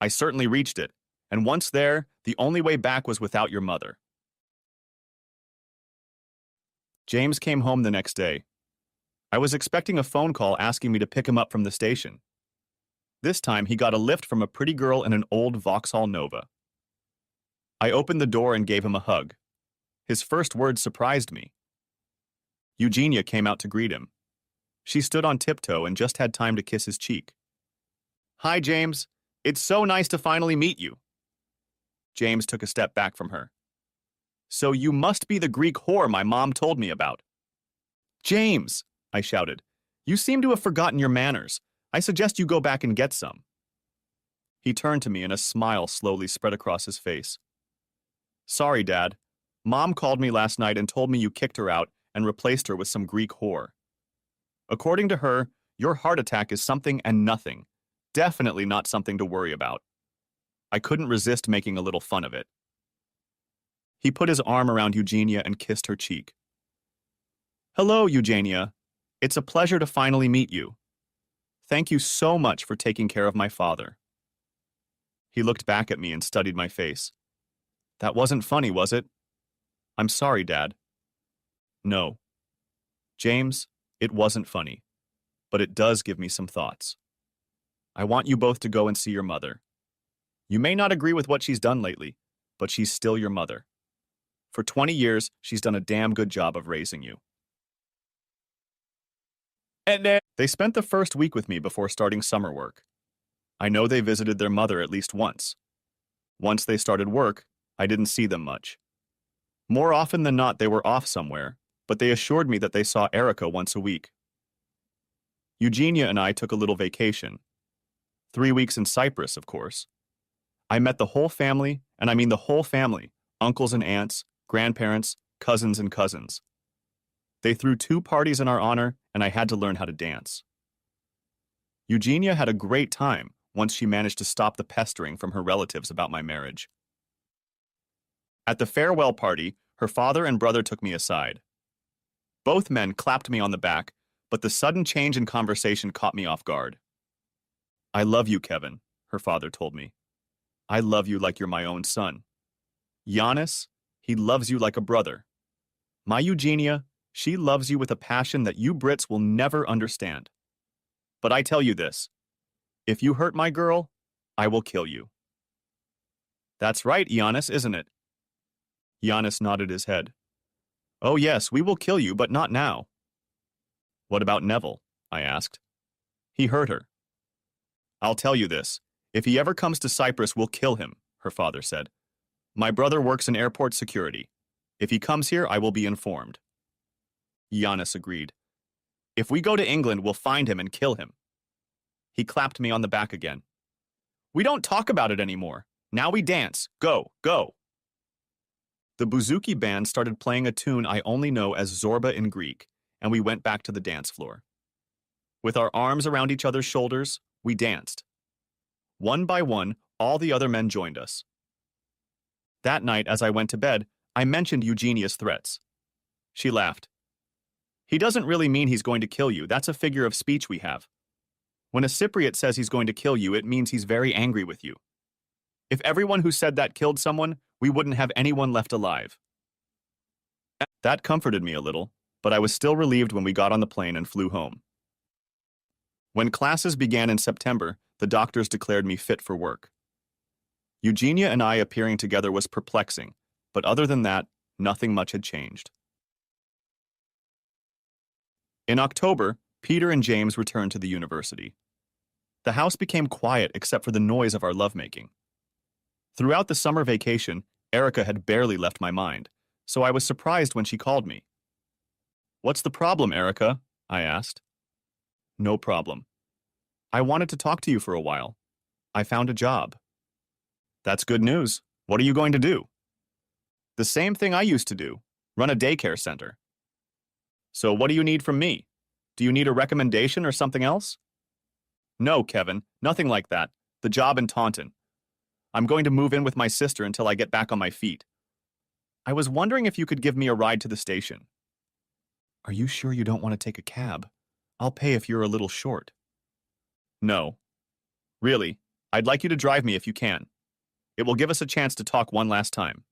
I certainly reached it, and once there, the only way back was without your mother. James came home the next day. I was expecting a phone call asking me to pick him up from the station. This time, he got a lift from a pretty girl in an old Vauxhall Nova. I opened the door and gave him a hug. His first words surprised me. Eugenia came out to greet him. She stood on tiptoe and just had time to kiss his cheek. Hi, James. It's so nice to finally meet you. James took a step back from her. So you must be the Greek whore my mom told me about. James, I shouted. You seem to have forgotten your manners. I suggest you go back and get some. He turned to me and a smile slowly spread across his face. Sorry, Dad. Mom called me last night and told me you kicked her out and replaced her with some Greek whore. According to her, your heart attack is something and nothing. Definitely not something to worry about. I couldn't resist making a little fun of it. He put his arm around Eugenia and kissed her cheek. Hello, Eugenia. It's a pleasure to finally meet you. Thank you so much for taking care of my father. He looked back at me and studied my face. That wasn't funny, was it? I'm sorry, Dad. No. James, it wasn't funny, but it does give me some thoughts. I want you both to go and see your mother. You may not agree with what she's done lately, but she's still your mother. For 20 years, she's done a damn good job of raising you. They spent the first week with me before starting summer work. I know they visited their mother at least once. Once they started work, I didn't see them much. More often than not, they were off somewhere, but they assured me that they saw Erica once a week. Eugenia and I took a little vacation. 3 weeks in Cyprus, of course. I met the whole family, and I mean the whole family, uncles and aunts, grandparents, cousins and cousins. They threw 2 parties in our honor, and I had to learn how to dance. Eugenia had a great time once she managed to stop the pestering from her relatives about my marriage. At the farewell party, her father and brother took me aside. Both men clapped me on the back, but the sudden change in conversation caught me off guard. I love you, Kevin, her father told me. I love you like you're my own son. Giannis, he loves you like a brother. My Eugenia, she loves you with a passion that you Brits will never understand. But I tell you this, if you hurt my girl, I will kill you. That's right, Giannis, isn't it? Giannis nodded his head. Oh yes, we will kill you, but not now. What about Neville? I asked. He hurt her. I'll tell you this, if he ever comes to Cyprus, we'll kill him, her father said. My brother works in airport security. If he comes here, I will be informed. Giannis agreed. If we go to England, we'll find him and kill him. He clapped me on the back again. We don't talk about it anymore. Now we dance. Go, go. The bouzouki band started playing a tune I only know as Zorba in Greek, and we went back to the dance floor. With our arms around each other's shoulders, we danced. One by one, all the other men joined us. That night, as I went to bed, I mentioned Eugenia's threats. She laughed. He doesn't really mean he's going to kill you. That's a figure of speech we have. When a Cypriot says he's going to kill you, it means he's very angry with you. If everyone who said that killed someone, we wouldn't have anyone left alive. That comforted me a little, but I was still relieved when we got on the plane and flew home. When classes began in September, the doctors declared me fit for work. Eugenia and I appearing together was perplexing, but other than that, nothing much had changed. In October, Peter and James returned to the university. The house became quiet except for the noise of our lovemaking. Throughout the summer vacation, Erica had barely left my mind, so I was surprised when she called me. What's the problem, Erica? I asked. No problem. I wanted to talk to you for a while. I found a job. That's good news. What are you going to do? The same thing I used to do, run a daycare center. So what do you need from me? Do you need a recommendation or something else? No, Kevin, nothing like that. The job in Taunton. I'm going to move in with my sister until I get back on my feet. I was wondering if you could give me a ride to the station. Are you sure you don't want to take a cab? I'll pay if you're a little short. No. Really, I'd like you to drive me if you can. It will give us a chance to talk one last time.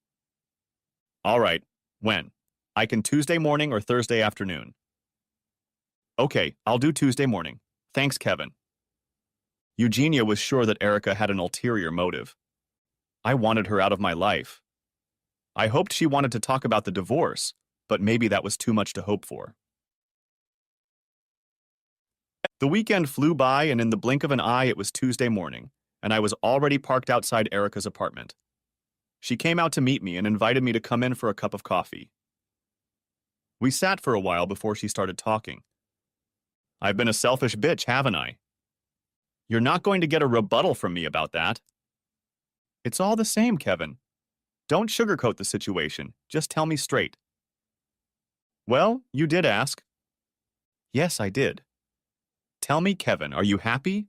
All right, when? I can Tuesday morning or Thursday afternoon. Okay, I'll do Tuesday morning. Thanks, Kevin. Eugenia was sure that Erica had an ulterior motive. I wanted her out of my life. I hoped she wanted to talk about the divorce, but maybe that was too much to hope for. The weekend flew by, and in the blink of an eye it was Tuesday morning, and I was already parked outside Erica's apartment. She came out to meet me and invited me to come in for a cup of coffee. We sat for a while before she started talking. I've been a selfish bitch, haven't I? You're not going to get a rebuttal from me about that. It's all the same, Kevin. Don't sugarcoat the situation. Just tell me straight. Well, you did ask. Yes, I did. Tell me, Kevin, are you happy?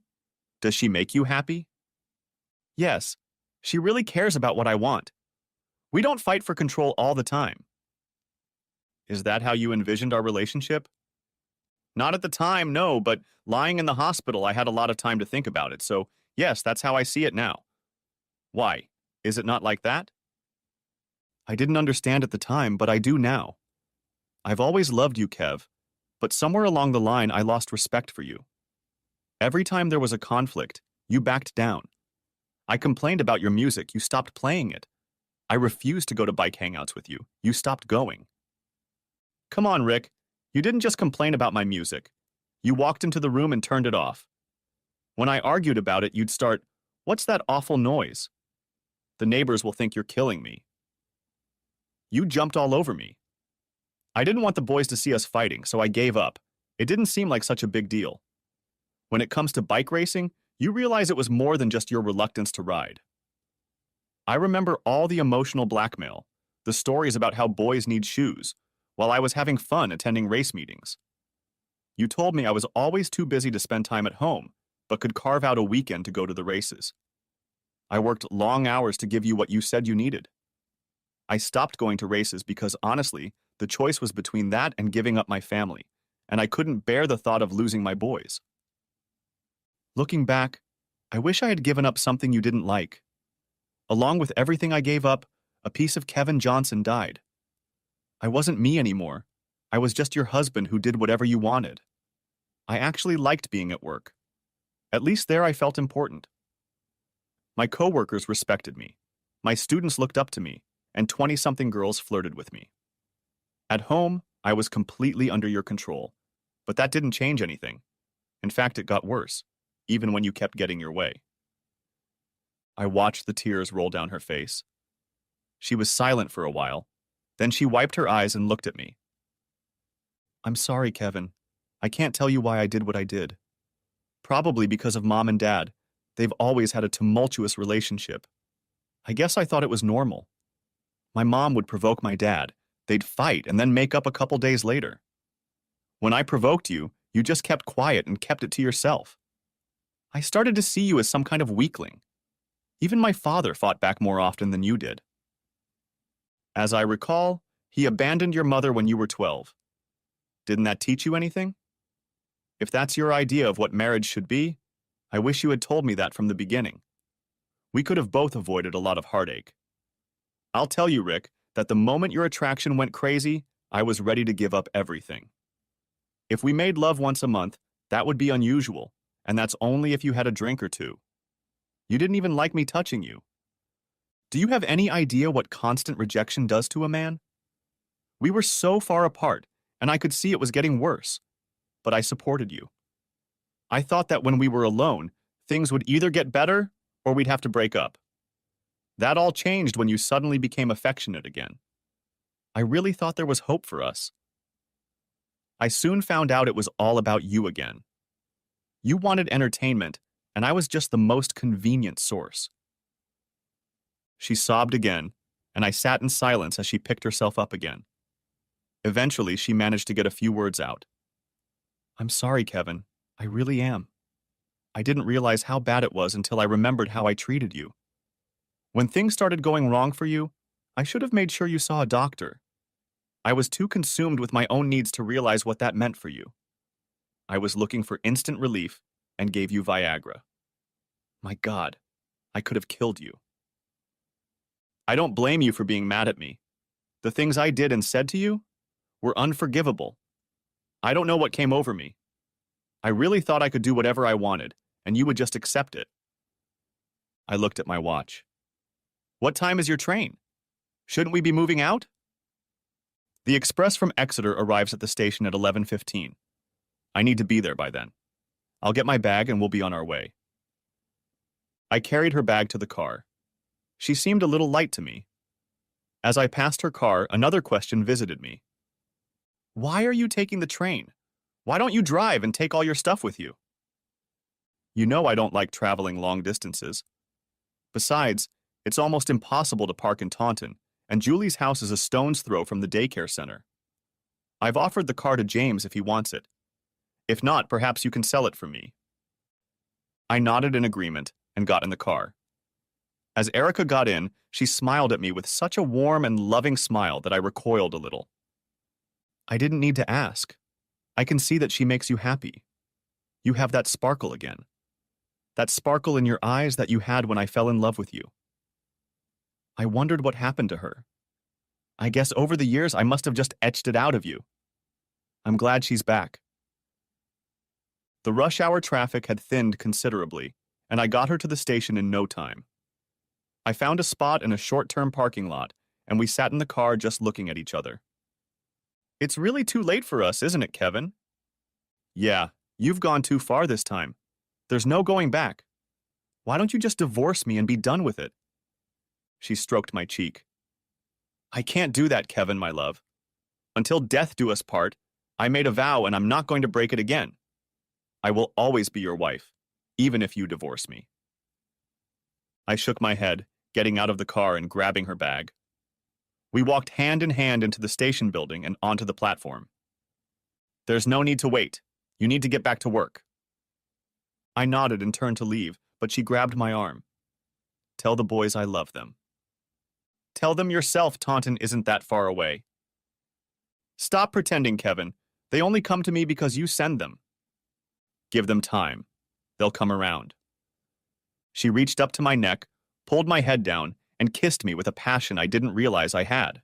Does she make you happy? Yes. She really cares about what I want. We don't fight for control all the time. Is that how you envisioned our relationship? Not at the time, no, but lying in the hospital, I had a lot of time to think about it, so yes, that's how I see it now. Why? Is it not like that? I didn't understand at the time, but I do now. I've always loved you, Kev, but somewhere along the line I lost respect for you. Every time there was a conflict, you backed down. I complained about your music, you stopped playing it. I refused to go to bike hangouts with you, you stopped going. Come on, Rick, you didn't just complain about my music. You walked into the room and turned it off. When I argued about it, you'd start, "What's that awful noise? The neighbors will think you're killing me." You jumped all over me. I didn't want the boys to see us fighting, so I gave up. It didn't seem like such a big deal. When it comes to bike racing, you realize it was more than just your reluctance to ride. I remember all the emotional blackmail, the stories about how boys need shoes, while I was having fun attending race meetings. You told me I was always too busy to spend time at home, but could carve out a weekend to go to the races. I worked long hours to give you what you said you needed. I stopped going to races because honestly, the choice was between that and giving up my family, and I couldn't bear the thought of losing my boys. Looking back, I wish I had given up something you didn't like. Along with everything I gave up, a piece of Kevin Johnson died. I wasn't me anymore. I was just your husband who did whatever you wanted. I actually liked being at work. At least there I felt important. My coworkers respected me. My students looked up to me, and 20-something girls flirted with me. At home, I was completely under your control, but that didn't change anything. In fact, it got worse, even when you kept getting your way. I watched the tears roll down her face. She was silent for a while. Then she wiped her eyes and looked at me. I'm sorry, Kevin. I can't tell you why I did what I did. Probably because of Mom and Dad. They've always had a tumultuous relationship. I guess I thought it was normal. My mom would provoke my dad. They'd fight and then make up a couple days later. When I provoked you, you just kept quiet and kept it to yourself. I started to see you as some kind of weakling. Even my father fought back more often than you did. As I recall, he abandoned your mother when you were 12. Didn't that teach you anything? If that's your idea of what marriage should be, I wish you had told me that from the beginning. We could have both avoided a lot of heartache. I'll tell you, Rick, that the moment your attraction went crazy, I was ready to give up everything. If we made love once a month, that would be unusual, and that's only if you had a drink or two. You didn't even like me touching you. Do you have any idea what constant rejection does to a man? We were so far apart, and I could see it was getting worse, but I supported you. I thought that when we were alone, things would either get better or we'd have to break up. That all changed when you suddenly became affectionate again. I really thought there was hope for us. I soon found out it was all about you again. You wanted entertainment, and I was just the most convenient source. She sobbed again, and I sat in silence as she picked herself up again. Eventually, she managed to get a few words out. I'm sorry, Kevin. I really am. I didn't realize how bad it was until I remembered how I treated you. When things started going wrong for you, I should have made sure you saw a doctor. I was too consumed with my own needs to realize what that meant for you. I was looking for instant relief and gave you Viagra. My God, I could have killed you. I don't blame you for being mad at me. The things I did and said to you were unforgivable. I don't know what came over me. I really thought I could do whatever I wanted, and you would just accept it. I looked at my watch. What time is your train? Shouldn't we be moving out? The express from Exeter arrives at the station at 11:15. I need to be there by then. I'll get my bag and we'll be on our way. I carried her bag to the car. She seemed a little light to me. As I passed her car, another question visited me. Why are you taking the train? Why don't you drive and take all your stuff with you? You know I don't like traveling long distances. Besides, it's almost impossible to park in Taunton, and Julie's house is a stone's throw from the daycare center. I've offered the car to James if he wants it. If not, perhaps you can sell it for me. I nodded in agreement and got in the car. As Erica got in, she smiled at me with such a warm and loving smile that I recoiled a little. I didn't need to ask. I can see that she makes you happy. You have that sparkle again. That sparkle in your eyes that you had when I fell in love with you. I wondered what happened to her. I guess over the years I must have just etched it out of you. I'm glad she's back. The rush hour traffic had thinned considerably, and I got her to the station in no time. I found a spot in a short-term parking lot, and we sat in the car just looking at each other. It's really too late for us, isn't it, Kevin? Yeah, you've gone too far this time. There's no going back. Why don't you just divorce me and be done with it? She stroked my cheek. I can't do that, Kevin, my love. Until death do us part, I made a vow and I'm not going to break it again. I will always be your wife, even if you divorce me. I shook my head, getting out of the car and grabbing her bag. We walked hand in hand into the station building and onto the platform. There's no need to wait. You need to get back to work. I nodded and turned to leave, but she grabbed my arm. Tell the boys I love them. Tell them yourself Taunton isn't that far away. Stop pretending, Kevin. They only come to me because you send them. Give them time. They'll come around. She reached up to my neck, pulled my head down, and kissed me with a passion I didn't realize I had.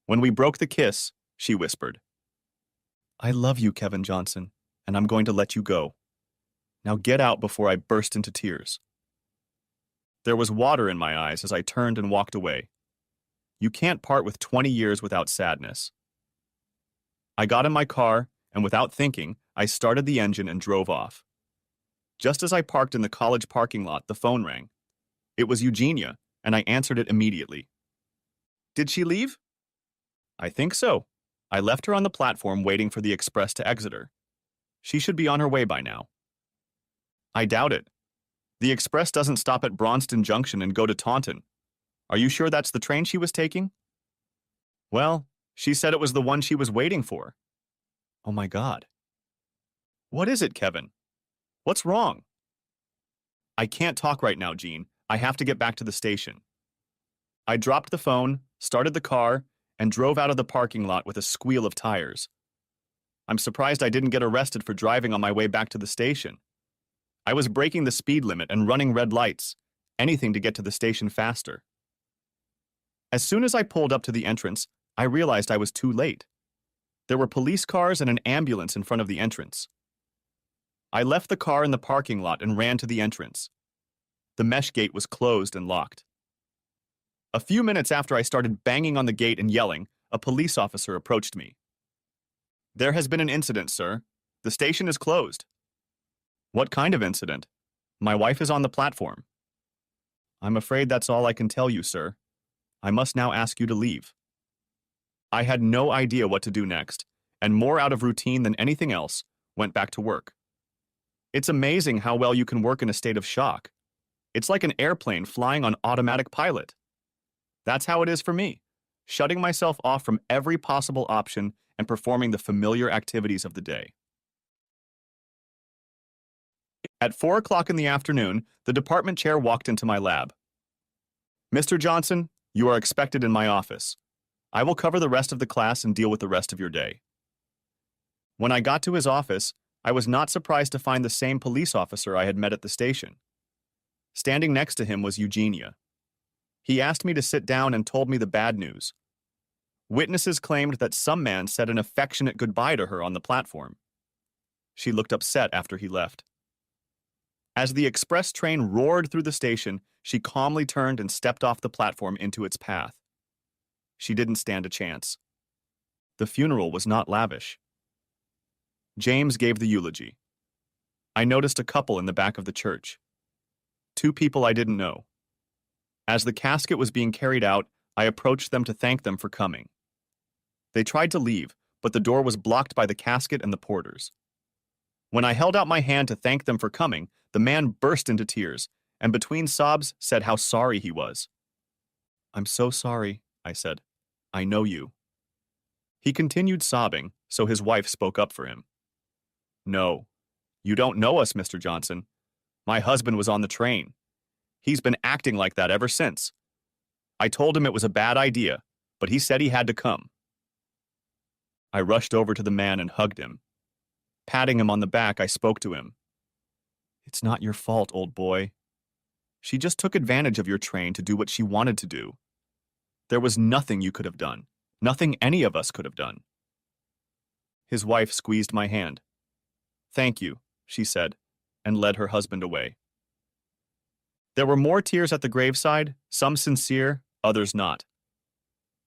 When we broke the kiss, she whispered, I love you, Kevin Johnson, and I'm going to let you go. Now get out before I burst into tears. There was water in my eyes as I turned and walked away. You can't part with 20 years without sadness. I got in my car, and without thinking, I started the engine and drove off. Just as I parked in the college parking lot, the phone rang. It was Eugenia, and I answered it immediately. Did she leave? I think so. I left her on the platform waiting for the express to exit her. She should be on her way by now. I doubt it. The express doesn't stop at Braunston Junction and go to Taunton. Are you sure that's the train she was taking? Well, she said it was the one she was waiting for. Oh my God. What is it, Kevin? What's wrong? I can't talk right now, Jean. I have to get back to the station. I dropped the phone, started the car, and drove out of the parking lot with a squeal of tires. I'm surprised I didn't get arrested for driving on my way back to the station. I was breaking the speed limit and running red lights, anything to get to the station faster. As soon as I pulled up to the entrance, I realized I was too late. There were police cars and an ambulance in front of the entrance. I left the car in the parking lot and ran to the entrance. The mesh gate was closed and locked. A few minutes after I started banging on the gate and yelling, a police officer approached me. There has been an incident, sir. The station is closed. What kind of incident? My wife is on the platform. I'm afraid that's all I can tell you, sir. I must now ask you to leave. I had no idea what to do next, and more out of routine than anything else, went back to work. It's amazing how well you can work in a state of shock. It's like an airplane flying on automatic pilot. That's how it is for me, shutting myself off from every possible option and performing the familiar activities of the day. At 4 o'clock in the afternoon, the department chair walked into my lab. Mr. Johnson, you are expected in my office. I will cover the rest of the class and deal with the rest of your day. When I got to his office, I was not surprised to find the same police officer I had met at the station. Standing next to him was Eugenia. He asked me to sit down and told me the bad news. Witnesses claimed that some man said an affectionate goodbye to her on the platform. She looked upset after he left. As the express train roared through the station, she calmly turned and stepped off the platform into its path. She didn't stand a chance. The funeral was not lavish. James gave the eulogy. I noticed a couple in the back of the church. 2 people I didn't know. As the casket was being carried out, I approached them to thank them for coming. They tried to leave, but the door was blocked by the casket and the porters. When I held out my hand to thank them for coming, the man burst into tears, and between sobs said how sorry he was. "I'm so sorry," I said. "I know you." He continued sobbing, so his wife spoke up for him. "No, you don't know us, Mr. Johnson. My husband was on the train. He's been acting like that ever since. I told him it was a bad idea, but he said he had to come." I rushed over to the man and hugged him. Patting him on the back, I spoke to him. "It's not your fault, old boy. She just took advantage of your train to do what she wanted to do. There was nothing you could have done, nothing any of us could have done." His wife squeezed my hand. "Thank you," she said, and led her husband away. There were more tears at the graveside, some sincere, others not.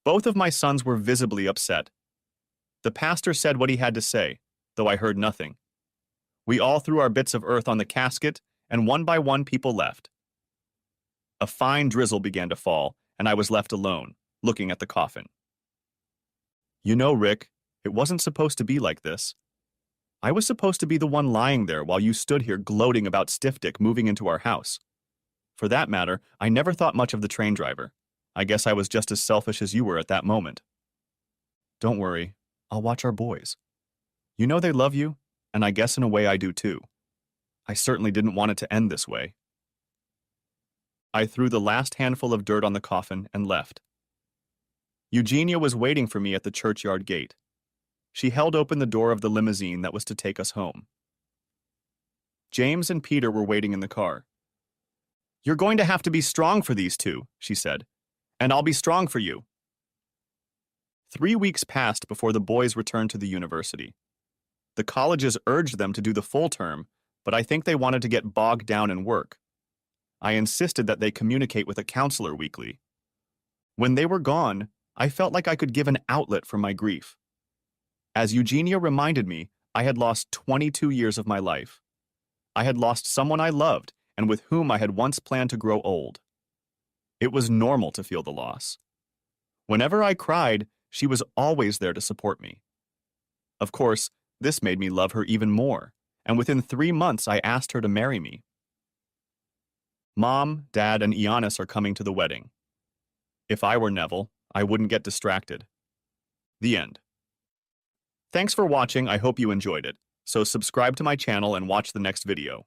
Both of my sons were visibly upset. The pastor said what he had to say, though I heard nothing. We all threw our bits of earth on the casket, and one by one people left. A fine drizzle began to fall, and I was left alone, looking at the coffin. "You know, Rick, it wasn't supposed to be like this. I was supposed to be the one lying there while you stood here gloating about Stiff Dick moving into our house. For that matter, I never thought much of the train driver. I guess I was just as selfish as you were at that moment. Don't worry, I'll watch our boys. You know they love you, and I guess in a way I do too. I certainly didn't want it to end this way." I threw the last handful of dirt on the coffin and left. Eugenia was waiting for me at the churchyard gate. She held open the door of the limousine that was to take us home. James and Peter were waiting in the car. "You're going to have to be strong for these two," she said, "and I'll be strong for you." 3 weeks passed before the boys returned to the university. The colleges urged them to do the full term, but I think they wanted to get bogged down in work. I insisted that they communicate with a counselor weekly. When they were gone, I felt like I could give an outlet for my grief. As Eugenia reminded me, I had lost 22 years of my life. I had lost someone I loved and with whom I had once planned to grow old. It was normal to feel the loss. Whenever I cried, she was always there to support me. Of course, this made me love her even more, and within 3 months I asked her to marry me. Mom, Dad, and Ioannis are coming to the wedding. If I were Neville, I wouldn't get distracted. The end. Thanks for watching. I hope you enjoyed it. So subscribe to my channel and watch the next video.